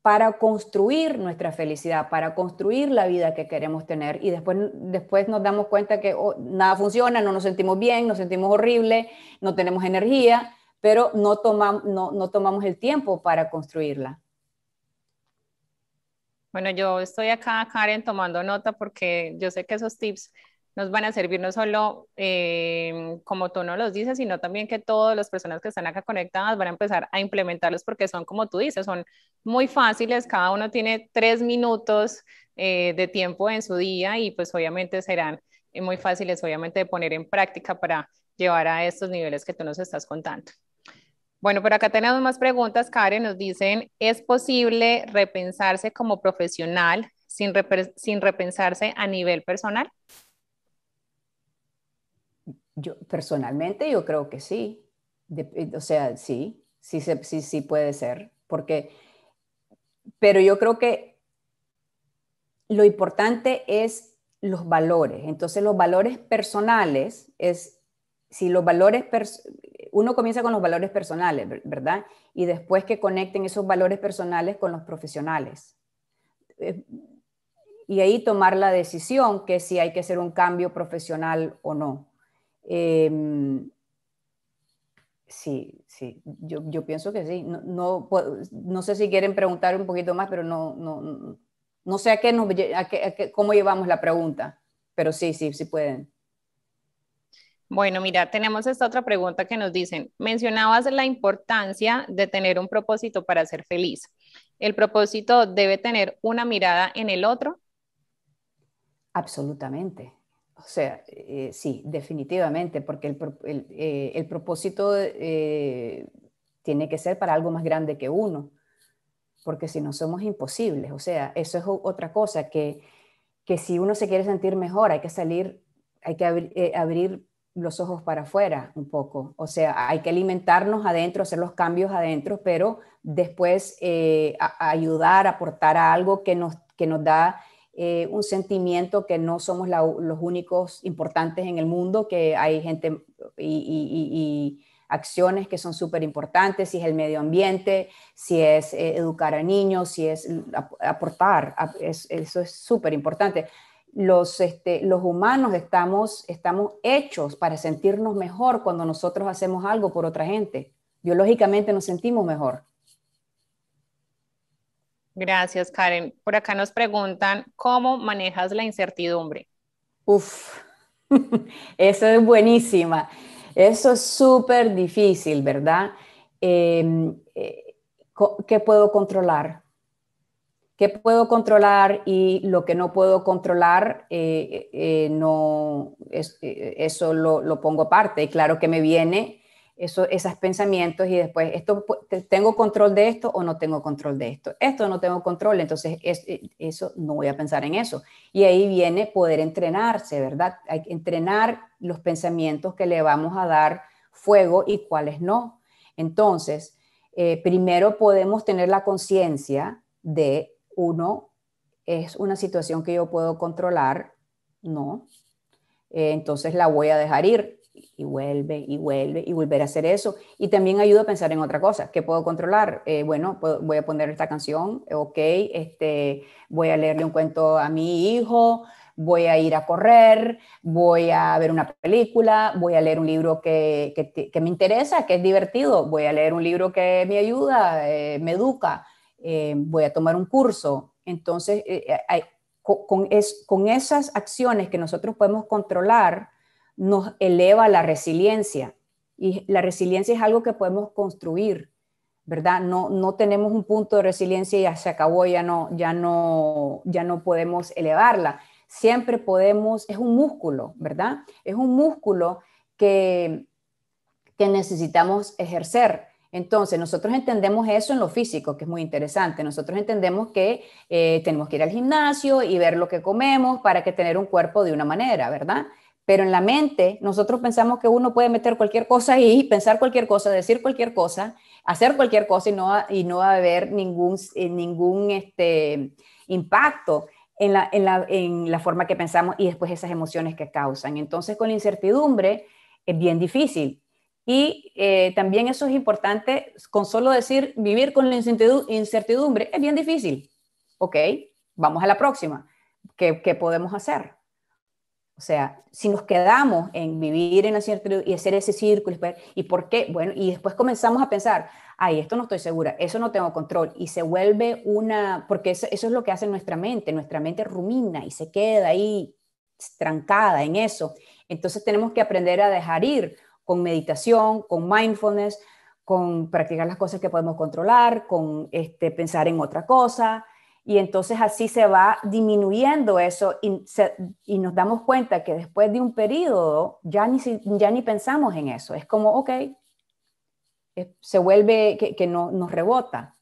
para construir nuestra felicidad, para construir la vida que queremos tener, y después nos damos cuenta que nada funciona, no nos sentimos bien, nos sentimos horrible, no tenemos energía, pero no tomamos el tiempo para construirla. Bueno, yo estoy acá, Karen, tomando nota porque yo sé que esos tips nos van a servir no solo como tú nos los dices, sino también que todas las personas que están acá conectadas van a empezar a implementarlos porque son como tú dices, son muy fáciles, cada uno tiene 3 minutos de tiempo en su día y pues obviamente serán muy fáciles obviamente de poner en práctica para llevar a estos niveles que tú nos estás contando. Bueno, por acá tenemos más preguntas, Karen. Nos dicen, ¿es posible repensarse como profesional sin repensarse a nivel personal? Yo personalmente yo creo que sí. O sea, sí puede ser. Pero yo creo que lo importante es los valores. Entonces, los valores personales si los valores, uno comienza con los valores personales, ¿verdad? Y después que conecten esos valores personales con los profesionales. Y ahí tomar la decisión que si hay que hacer un cambio profesional o no. Sí, yo pienso que sí. No sé si quieren preguntar un poquito más, pero no sé cómo llevamos la pregunta, pero sí pueden. Bueno, mira, tenemos esta otra pregunta que nos dicen, mencionabas la importancia de tener un propósito para ser feliz. ¿El propósito debe tener una mirada en el otro? Absolutamente. O sea, sí, definitivamente, porque el propósito tiene que ser para algo más grande que uno, porque si no somos imposibles. O sea, eso es otra cosa, que si uno se quiere sentir mejor, hay que abrir los ojos para afuera un poco. O sea, hay que alimentarnos adentro, hacer los cambios adentro, pero después ayudar, aportar a algo que nos da un sentimiento que no somos los únicos importantes en el mundo, que hay gente y acciones que son súper importantes, si es el medio ambiente, si es educar a niños, si es aportar, eso es súper importante. Los humanos estamos hechos para sentirnos mejor cuando nosotros hacemos algo por otra gente. Biológicamente nos sentimos mejor. Gracias, Karen. Por acá nos preguntan, ¿cómo manejas la incertidumbre? Uf, eso es buenísima. Eso es súper difícil, ¿verdad? ¿Qué puedo controlar? ¿Qué puedo controlar y lo que no puedo controlar? Eso lo pongo aparte. Y claro que me viene esos pensamientos y después, ¿tengo control de esto o no tengo control de esto? Esto no tengo control, entonces eso no voy a pensar en eso. Y ahí viene poder entrenarse, ¿verdad? Hay que entrenar los pensamientos que le vamos a dar fuego y cuáles no. Entonces, primero podemos tener la conciencia de es una situación que yo puedo controlar, no. Entonces la voy a dejar ir y vuelve y volver a hacer eso. Y también ayuda a pensar en otra cosa. ¿Qué puedo controlar? Bueno, voy a poner esta canción, ok, voy a leerle un cuento a mi hijo, voy a ir a correr, voy a ver una película, voy a leer un libro que me interesa, que es divertido, voy a leer un libro que me ayuda, me educa. Voy a tomar un curso. Entonces, con esas acciones que nosotros podemos controlar, nos eleva la resiliencia. Y la resiliencia es algo que podemos construir, ¿verdad? No tenemos un punto de resiliencia y ya se acabó, ya no podemos elevarla. Siempre podemos, es un músculo, ¿verdad? Es un músculo que necesitamos ejercer. Entonces, nosotros entendemos eso en lo físico, que es muy interesante. Nosotros entendemos que tenemos que ir al gimnasio y ver lo que comemos para que tener un cuerpo de una manera, ¿verdad? Pero en la mente, nosotros pensamos que uno puede meter cualquier cosa ahí, pensar cualquier cosa, decir cualquier cosa, hacer cualquier cosa y no va a haber ningún impacto en la forma que pensamos y después esas emociones que causan. Entonces, con la incertidumbre es bien difícil. Y también eso es importante, con solo decir vivir con la incertidumbre es bien difícil. Ok, vamos a la próxima. ¿Qué podemos hacer? O sea, si nos quedamos en vivir en la incertidumbre y hacer ese círculo, ¿y por qué? Bueno, y después comenzamos a pensar, ay, esto no estoy segura, eso no tengo control, y se vuelve porque eso es lo que hace nuestra mente rumina y se queda ahí trancada en eso. Entonces tenemos que aprender a dejar ir con meditación, con mindfulness, con practicar las cosas que podemos controlar, con pensar en otra cosa, y entonces así se va disminuyendo eso y nos damos cuenta que después de un periodo ya ni pensamos en eso. Es como, ok, se vuelve que no, nos rebota,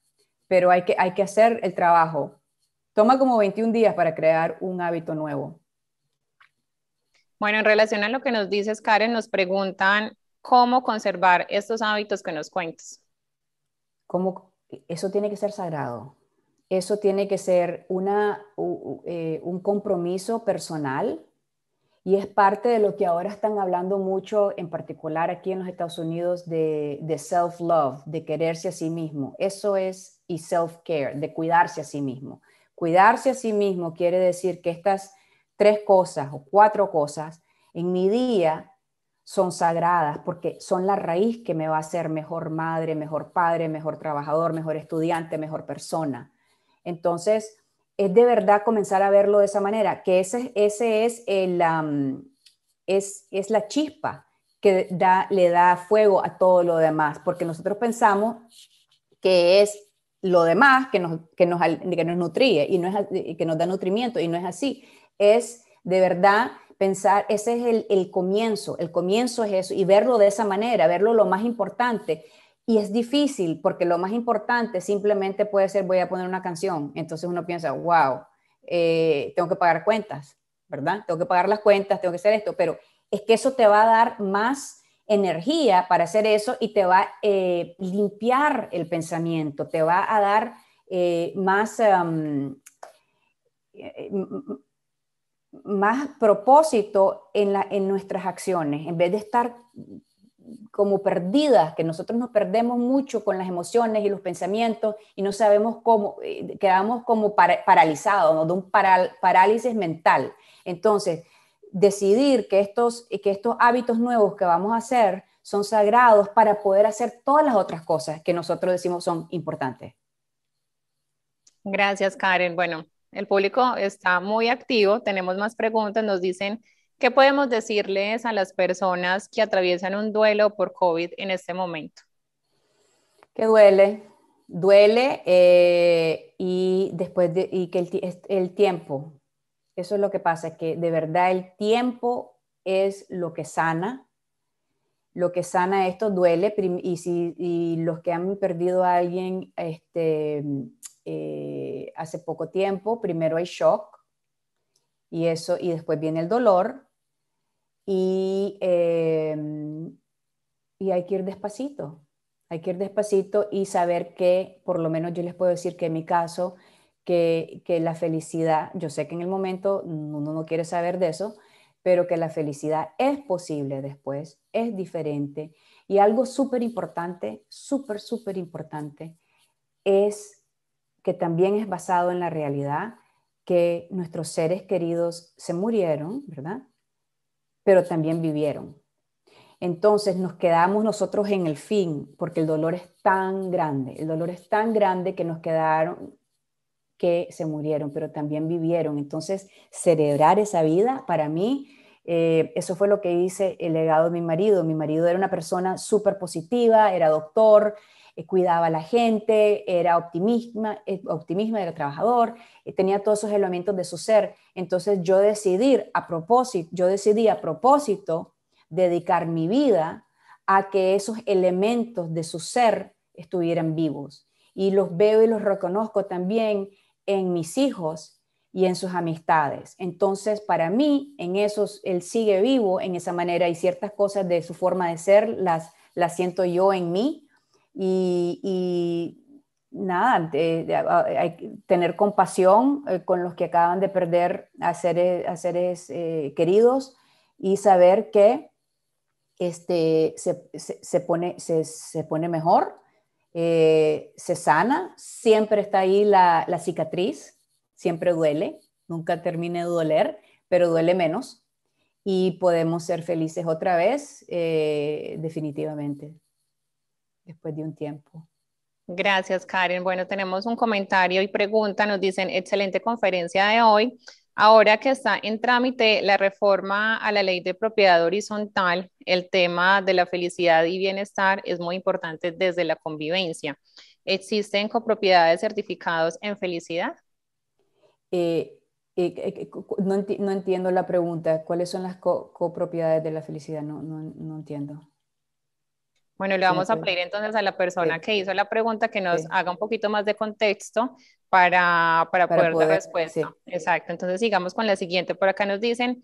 pero hay que hacer el trabajo. Toma como 21 días para crear un hábito nuevo. Bueno, en relación a lo que nos dices, Karen, nos preguntan cómo conservar estos hábitos que nos cuentas. Eso tiene que ser sagrado. Eso tiene que ser un compromiso personal y es parte de lo que ahora están hablando mucho, en particular aquí en los Estados Unidos, de self-love, de quererse a sí mismo. Eso es, y self-care, de cuidarse a sí mismo. Cuidarse a sí mismo quiere decir que estas 3 cosas o 4 cosas en mi día son sagradas porque son la raíz que me va a hacer mejor madre, mejor padre, mejor trabajador, mejor estudiante, mejor persona. Entonces, es de verdad comenzar a verlo de esa manera, que ese es es la chispa que le da fuego a todo lo demás, porque nosotros pensamos que es lo demás que nos nutríe y no es, que nos da nutrimiento, y no es así. Es de verdad pensar, ese es el comienzo es eso, y verlo de esa manera, verlo lo más importante. Y es difícil porque lo más importante simplemente puede ser, voy a poner una canción. Entonces uno piensa, wow, tengo que pagar cuentas, ¿verdad? Tengo que pagar las cuentas, tengo que hacer esto, pero es que eso te va a dar más energía para hacer eso y te va a limpiar el pensamiento, te va a dar más propósito en nuestras acciones, en vez de estar como perdidas, que nosotros nos perdemos mucho con las emociones y los pensamientos y no sabemos cómo, quedamos como paralizados, ¿no? De un parálisis mental. Entonces, decidir que estos hábitos nuevos que vamos a hacer son sagrados para poder hacer todas las otras cosas que nosotros decimos son importantes. Gracias, Karen. Bueno, el público está muy activo, tenemos más preguntas, nos dicen, ¿qué podemos decirles a las personas que atraviesan un duelo por COVID en este momento? Que duele y después y que el tiempo, eso es lo que pasa, que de verdad el tiempo es lo que sana esto, duele, y los que han perdido a alguien hace poco tiempo, primero hay shock y después viene el dolor y hay que ir despacito. Hay que ir despacito y saber que, por lo menos yo les puedo decir que en mi caso, que la felicidad, yo sé que en el momento uno no quiere saber de eso, pero que la felicidad es posible después, es diferente. Y algo súper importante, súper importante, es que también es basado en la realidad, que nuestros seres queridos se murieron, ¿verdad? Pero también vivieron. Entonces nos quedamos nosotros en el fin, porque el dolor es tan grande que nos quedaron, que se murieron, pero también vivieron. Entonces, celebrar esa vida, para mí, eso fue lo que hice el legado de mi marido. Mi marido era una persona súper positiva, era doctor, cuidaba a la gente, era optimista, era trabajador, tenía todos esos elementos de su ser. Entonces, yo decidí a propósito dedicar mi vida a que esos elementos de su ser estuvieran vivos. Y los veo y los reconozco también en mis hijos y en sus amistades. Entonces, para mí, en esos, él sigue vivo en esa manera y ciertas cosas de su forma de ser las siento yo en mí y nada, hay que tener compasión con los que acaban de perder a seres queridos y saber que se pone mejor, se sana, siempre está ahí la cicatriz, siempre duele, nunca termina de doler, pero duele menos y podemos ser felices otra vez, definitivamente, después de un tiempo. Gracias, Karen. Bueno, tenemos un comentario y pregunta. Nos dicen, excelente conferencia de hoy. Ahora que está en trámite la reforma a la ley de propiedad horizontal, el tema de la felicidad y bienestar es muy importante desde la convivencia. ¿Existen copropiedades certificados en felicidad? No entiendo la pregunta. ¿Cuáles son las copropiedades de la felicidad? No entiendo. Bueno, le vamos a pedir entonces a la persona que hizo la pregunta que nos haga un poquito más de contexto para poder dar respuesta. Sí. Exacto. Entonces sigamos con la siguiente. Por acá nos dicen,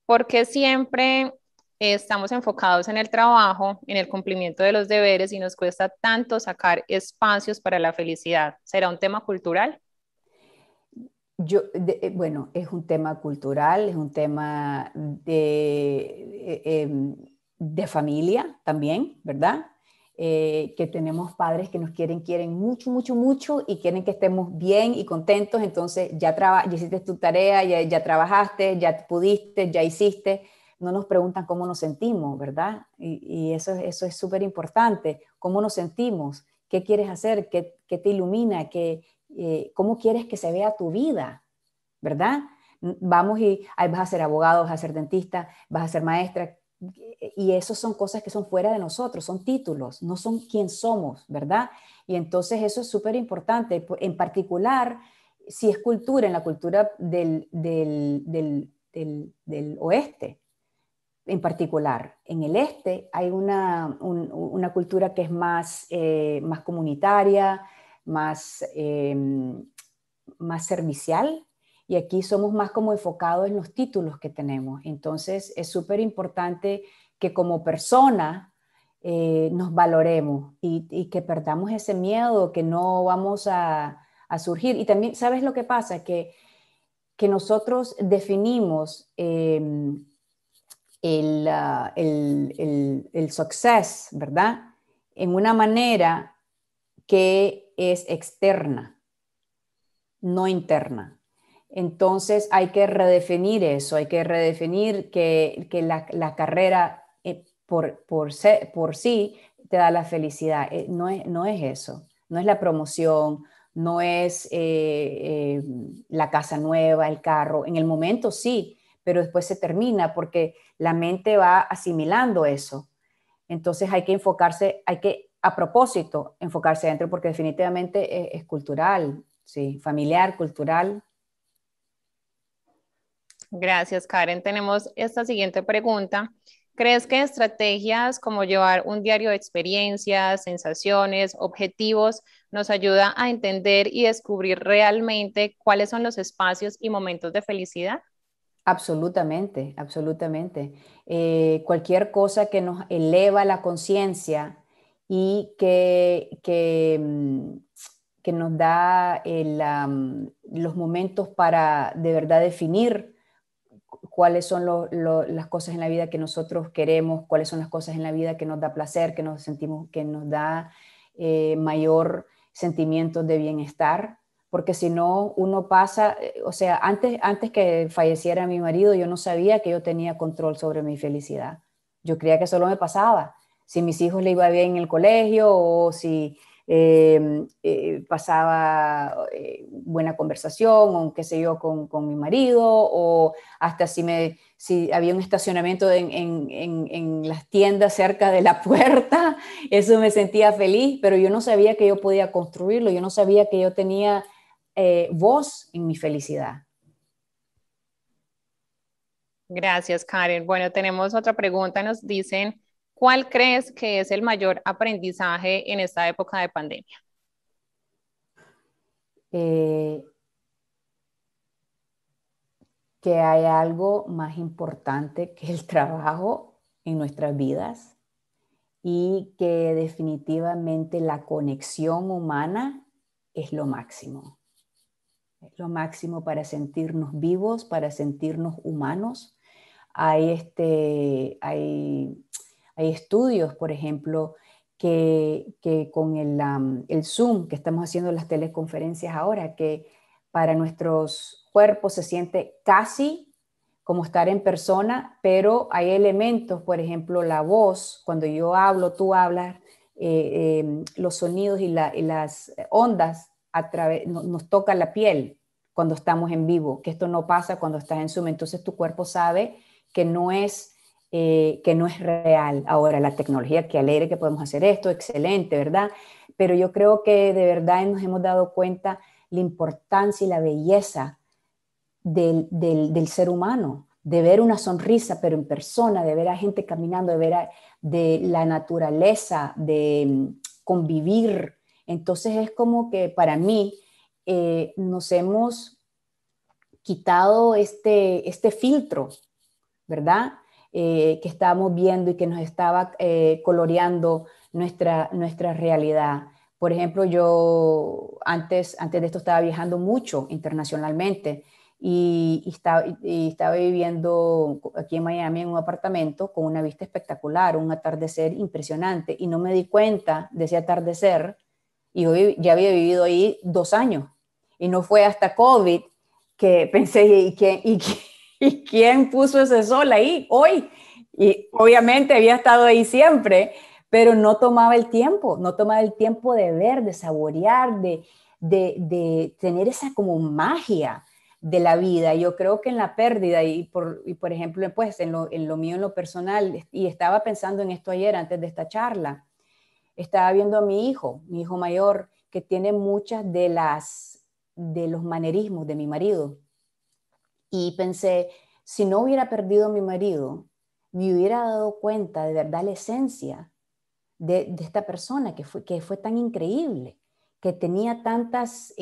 ¿por qué siempre estamos enfocados en el trabajo, en el cumplimiento de los deberes y nos cuesta tanto sacar espacios para la felicidad? ¿Será un tema cultural? Bueno, es un tema cultural, es un tema de familia también, ¿verdad? Que tenemos padres que nos quieren mucho, mucho, mucho y quieren que estemos bien y contentos. Entonces ya hiciste tu tarea, ya trabajaste, ya pudiste, ya hiciste. No nos preguntan cómo nos sentimos, ¿verdad? Y eso es súper importante. ¿Cómo nos sentimos? ¿Qué quieres hacer? ¿Qué te ilumina? ¿Cómo quieres que se vea tu vida? ¿Verdad? Vamos y vas a ser abogado, vas a ser dentista, vas a ser maestra, y eso son cosas que son fuera de nosotros, son títulos, no son quién somos, ¿verdad? Y entonces eso es súper importante, en particular, si es cultura, en la cultura del oeste, en particular. En el este hay una cultura que es más comunitaria, más servicial, y aquí somos más como enfocados en los títulos que tenemos. Entonces es súper importante que como persona nos valoremos y que perdamos ese miedo, que no vamos a surgir. Y también, ¿sabes lo que pasa? Que nosotros definimos el success, ¿verdad? En una manera que es externa, no interna. Entonces hay que redefinir eso, hay que redefinir que la carrera por sí te da la felicidad. No es eso, no es la promoción, no es la casa nueva, el carro. En el momento sí, pero después se termina porque la mente va asimilando eso. Entonces hay que enfocarse, a propósito, enfocarse adentro porque definitivamente es cultural, sí, familiar, cultural. Gracias, Karen. Tenemos esta siguiente pregunta. ¿Crees que estrategias como llevar un diario de experiencias, sensaciones, objetivos nos ayuda a entender y descubrir realmente cuáles son los espacios y momentos de felicidad? Absolutamente, absolutamente. Cualquier cosa que nos eleva la conciencia y que nos da los momentos para de verdad definir cuáles son las cosas en la vida que nosotros queremos, cuáles son las cosas en la vida que nos da placer, que nos sentimos, que nos da mayor sentimiento de bienestar, porque si no, uno pasa, o sea, antes que falleciera mi marido, yo no sabía que yo tenía control sobre mi felicidad. Yo creía que solo me pasaba. Si mis hijos le iba bien en el colegio o si pasaba buena conversación, o qué sé yo, con mi marido, o hasta si había un estacionamiento en las tiendas cerca de la puerta, eso me sentía feliz, pero yo no sabía que yo podía construirlo, yo no sabía que yo tenía voz en mi felicidad. Gracias, Karen. Bueno, tenemos otra pregunta. Nos dicen, ¿Cuál crees que es el mayor aprendizaje en esta época de pandemia? Eh, que hay algo más importante que el trabajo en nuestras vidas y que definitivamente la conexión humana es lo máximo. Es lo máximo para sentirnos vivos, para sentirnos humanos. Hay estudios, por ejemplo, que con el Zoom, que estamos haciendo las teleconferencias ahora, que para nuestros cuerpos se siente casi como estar en persona, pero hay elementos, por ejemplo, la voz, cuando yo hablo, tú hablas, los sonidos y las ondas nos toca la piel cuando estamos en vivo, que esto no pasa cuando estás en Zoom. Entonces tu cuerpo sabe que no es real. Ahora, la tecnología, que alegre que podemos hacer esto, excelente, ¿verdad? Pero yo creo que de verdad nos hemos dado cuenta la importancia y la belleza del ser humano, de ver una sonrisa, pero en persona, de ver a gente caminando, de la naturaleza, de convivir. Entonces es como que para mí nos hemos quitado este filtro, ¿verdad? Que estábamos viendo y que nos estaba coloreando nuestra realidad. Por ejemplo, yo antes de esto estaba viajando mucho internacionalmente y estaba viviendo aquí en Miami en un apartamento con una vista espectacular, un atardecer impresionante, y no me di cuenta de ese atardecer, y hoy ya había vivido ahí 2 años, y no fue hasta COVID que pensé, ¿y quién puso ese sol ahí hoy? Y obviamente había estado ahí siempre, pero no tomaba el tiempo de ver, de saborear, de tener esa como magia de la vida. Yo creo que en la pérdida por ejemplo, pues en lo mío, en lo personal, y estaba pensando en esto ayer antes de esta charla, estaba viendo a mi hijo mayor, que tiene muchas de los manerismos de mi marido. Y pensé, si no hubiera perdido a mi marido, me hubiera dado cuenta de verdad la esencia de esta persona que fue tan increíble, que tenía tantas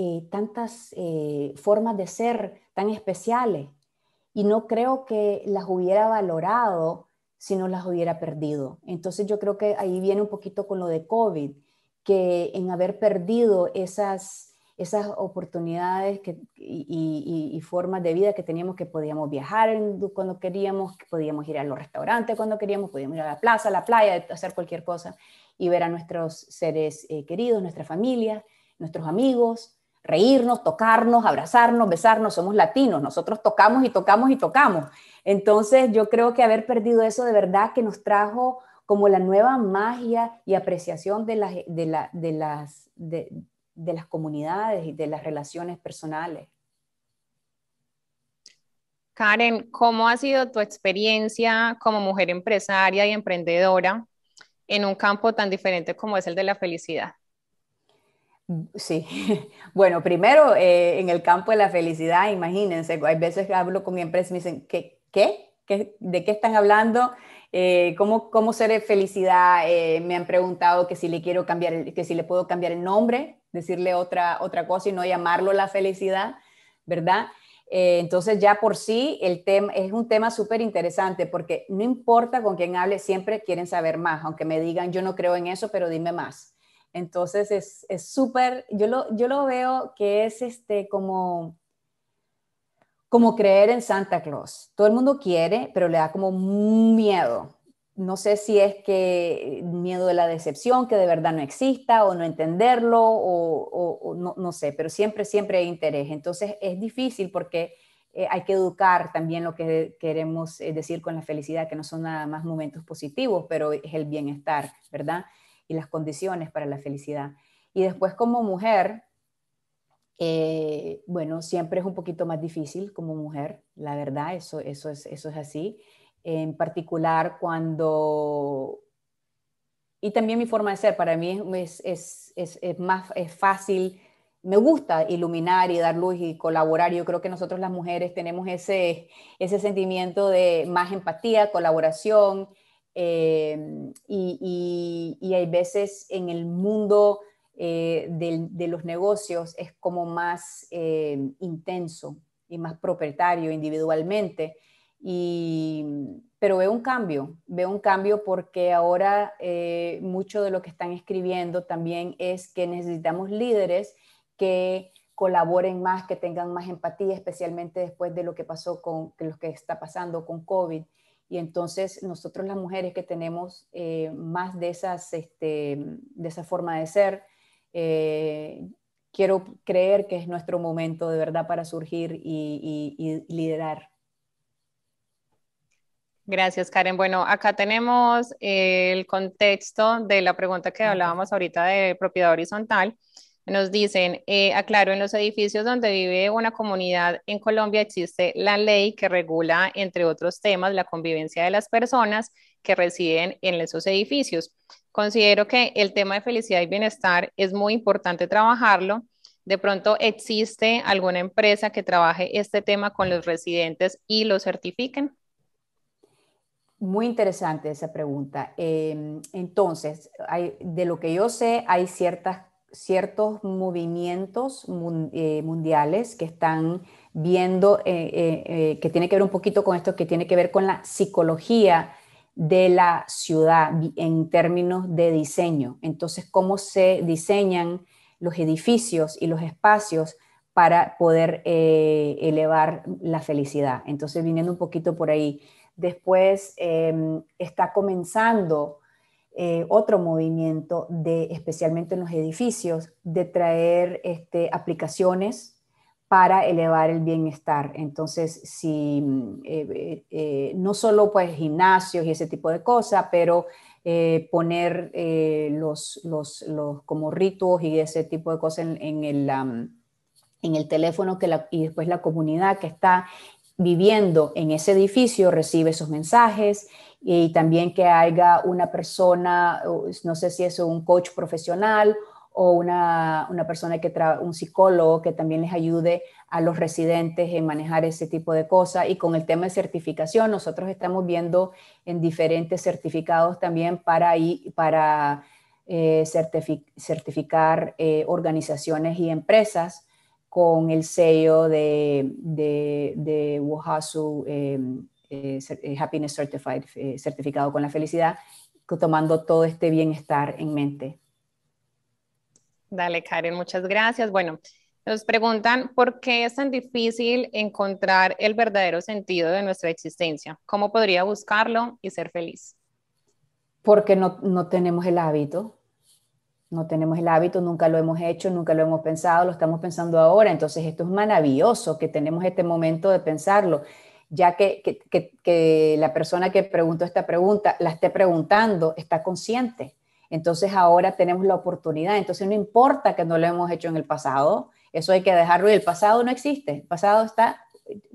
formas de ser tan especiales. Y no creo que las hubiera valorado si no las hubiera perdido. Entonces yo creo que ahí viene un poquito con lo de COVID, que en haber perdido esas oportunidades y formas de vida que teníamos, que podíamos viajar cuando queríamos, que podíamos ir a los restaurantes cuando queríamos, podíamos ir a la plaza, a la playa, hacer cualquier cosa y ver a nuestros seres queridos, nuestra familia, nuestros amigos, reírnos, tocarnos, abrazarnos, besarnos. Somos latinos, nosotros tocamos y tocamos y tocamos. Entonces yo creo que haber perdido eso de verdad que nos trajo como la nueva magia y apreciación de las comunidades y de las relaciones personales. Karen, ¿cómo ha sido tu experiencia como mujer empresaria y emprendedora en un campo tan diferente como es el de la felicidad? Sí, bueno, primero en el campo de la felicidad, imagínense, hay veces que hablo con mi empresa y me dicen, ¿de qué están hablando? ¿Cómo ser felicidad? Me han preguntado que si le quiero cambiar, que si le puedo cambiar el nombre, decirle otra cosa y no llamarlo la felicidad, ¿verdad? Entonces ya por sí el tema es un tema súper interesante, porque no importa con quién hable, siempre quieren saber más, aunque me digan yo no creo en eso, pero dime más. Entonces es súper, yo lo veo que es como creer en Santa Claus. Todo el mundo quiere, pero le da como miedo. No sé si es que miedo de la decepción, que de verdad no exista, o no entenderlo, o no sé, pero siempre hay interés. Entonces es difícil porque hay que educar también lo que queremos decir con la felicidad, que no son nada más momentos positivos, pero es el bienestar, ¿verdad? Y las condiciones para la felicidad. Y después como mujer, bueno, siempre es un poquito más difícil como mujer, la verdad, eso es así. En particular cuando, y también mi forma de ser, para mí es fácil, me gusta iluminar y dar luz y colaborar. Yo creo que nosotros las mujeres tenemos ese sentimiento de más empatía, colaboración, y hay veces en el mundo de los negocios es como más intenso y más propietario individualmente. Pero veo un cambio porque ahora mucho de lo que están escribiendo también es que necesitamos líderes que colaboren más, que tengan más empatía, especialmente después de lo que pasó de lo que está pasando con COVID. Y entonces nosotros las mujeres que tenemos más de esa forma de ser, quiero creer que es nuestro momento de verdad para surgir y liderar. Gracias, Karen. Bueno, acá tenemos el contexto de la pregunta que hablábamos ahorita de propiedad horizontal. Nos dicen, aclaro, en los edificios donde vive una comunidad en Colombia existe la ley que regula, entre otros temas, la convivencia de las personas que residen en esos edificios. Considero que el tema de felicidad y bienestar es muy importante trabajarlo. De pronto, ¿existe alguna empresa que trabaje este tema con los residentes y lo certifiquen? Muy interesante esa pregunta. Entonces, de lo que yo sé, hay ciertos movimientos mundiales que están viendo, que tiene que ver un poquito con esto, que tiene que ver con la psicología de la ciudad en términos de diseño. Entonces, cómo se diseñan los edificios y los espacios para poder elevar la felicidad. Entonces, viniendo un poquito por ahí. Después está comenzando otro movimiento, especialmente en los edificios, de traer aplicaciones para elevar el bienestar. Entonces, si, no solo pues gimnasios y ese tipo de cosas, pero poner como ritos y ese tipo de cosas en el teléfono y después la comunidad que está viviendo en ese edificio recibe esos mensajes, y también que haya una persona, no sé si es un coach profesional o una persona un psicólogo que también les ayude a los residentes en manejar ese tipo de cosas. Y con el tema de certificación, nosotros estamos viendo en diferentes certificados también para certificar organizaciones y empresas con el sello de WOHASU Happiness Certified, certificado con la felicidad, tomando todo este bienestar en mente. Dale, Karen, muchas gracias. Bueno, nos preguntan por qué es tan difícil encontrar el verdadero sentido de nuestra existencia. ¿Cómo podría buscarlo y ser feliz? Porque no tenemos el hábito. No tenemos el hábito, nunca lo hemos hecho, nunca lo hemos pensado, lo estamos pensando ahora. Entonces esto es maravilloso que tenemos este momento de pensarlo, ya que la persona que preguntó esta pregunta la esté preguntando, está consciente. Entonces ahora tenemos la oportunidad. Entonces no importa que no lo hemos hecho en el pasado, eso hay que dejarlo. Y el pasado no existe, el pasado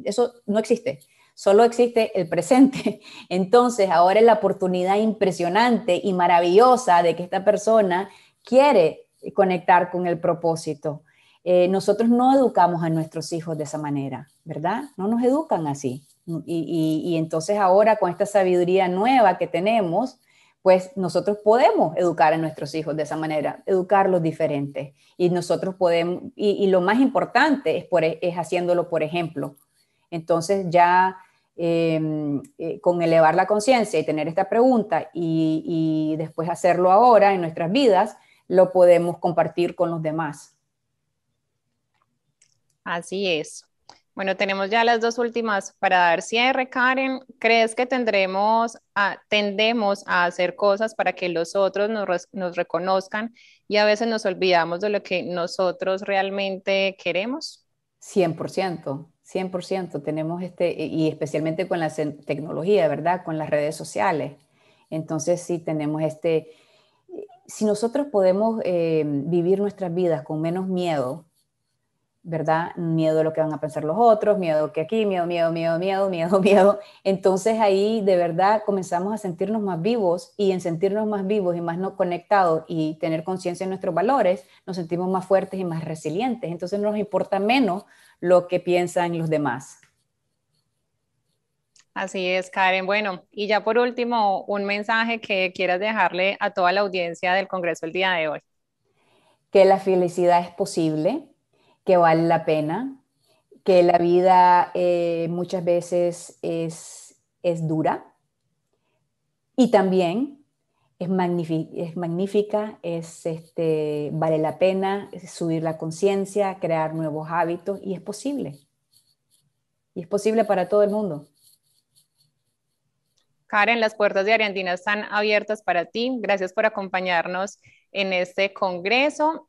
eso no existe. Solo existe el presente. Entonces ahora es la oportunidad impresionante y maravillosa de que esta persona quiere conectar con el propósito. Nosotros no educamos a nuestros hijos de esa manera, ¿verdad? No nos educan así. Y entonces ahora con esta sabiduría nueva que tenemos, pues nosotros podemos educar a nuestros hijos de esa manera, educarlos diferentes. Y nosotros podemos, y lo más importante es haciéndolo por ejemplo. Entonces ya con elevar la conciencia y tener esta pregunta y después hacerlo ahora en nuestras vidas, lo podemos compartir con los demás. Así es. Bueno, tenemos ya las dos últimas para dar cierre, Karen. ¿Crees que tendemos tendemos a hacer cosas para que los otros nos reconozcan y a veces nos olvidamos de lo que nosotros realmente queremos? 100%, 100%. Tenemos y especialmente con la tecnología, ¿verdad? Con las redes sociales. Entonces sí tenemos si nosotros podemos vivir nuestras vidas con menos miedo, ¿verdad? Miedo a lo que van a pensar los otros, miedo que aquí, miedo, miedo, miedo, miedo, miedo, miedo. Entonces ahí de verdad comenzamos a sentirnos más vivos, y en sentirnos más vivos y más no conectados y tener conciencia de nuestros valores, nos sentimos más fuertes y más resilientes. Entonces nos importa menos lo que piensan los demás. Así es, Karen. Bueno, y ya por último, un mensaje que quieras dejarle a toda la audiencia del Congreso el día de hoy. Que la felicidad es posible, que vale la pena, que la vida muchas veces es dura y también es magnífica, vale la pena es subir la conciencia, crear nuevos hábitos y es posible. Y es posible para todo el mundo. Karen, las puertas de Ariandina están abiertas para ti. Gracias por acompañarnos en este congreso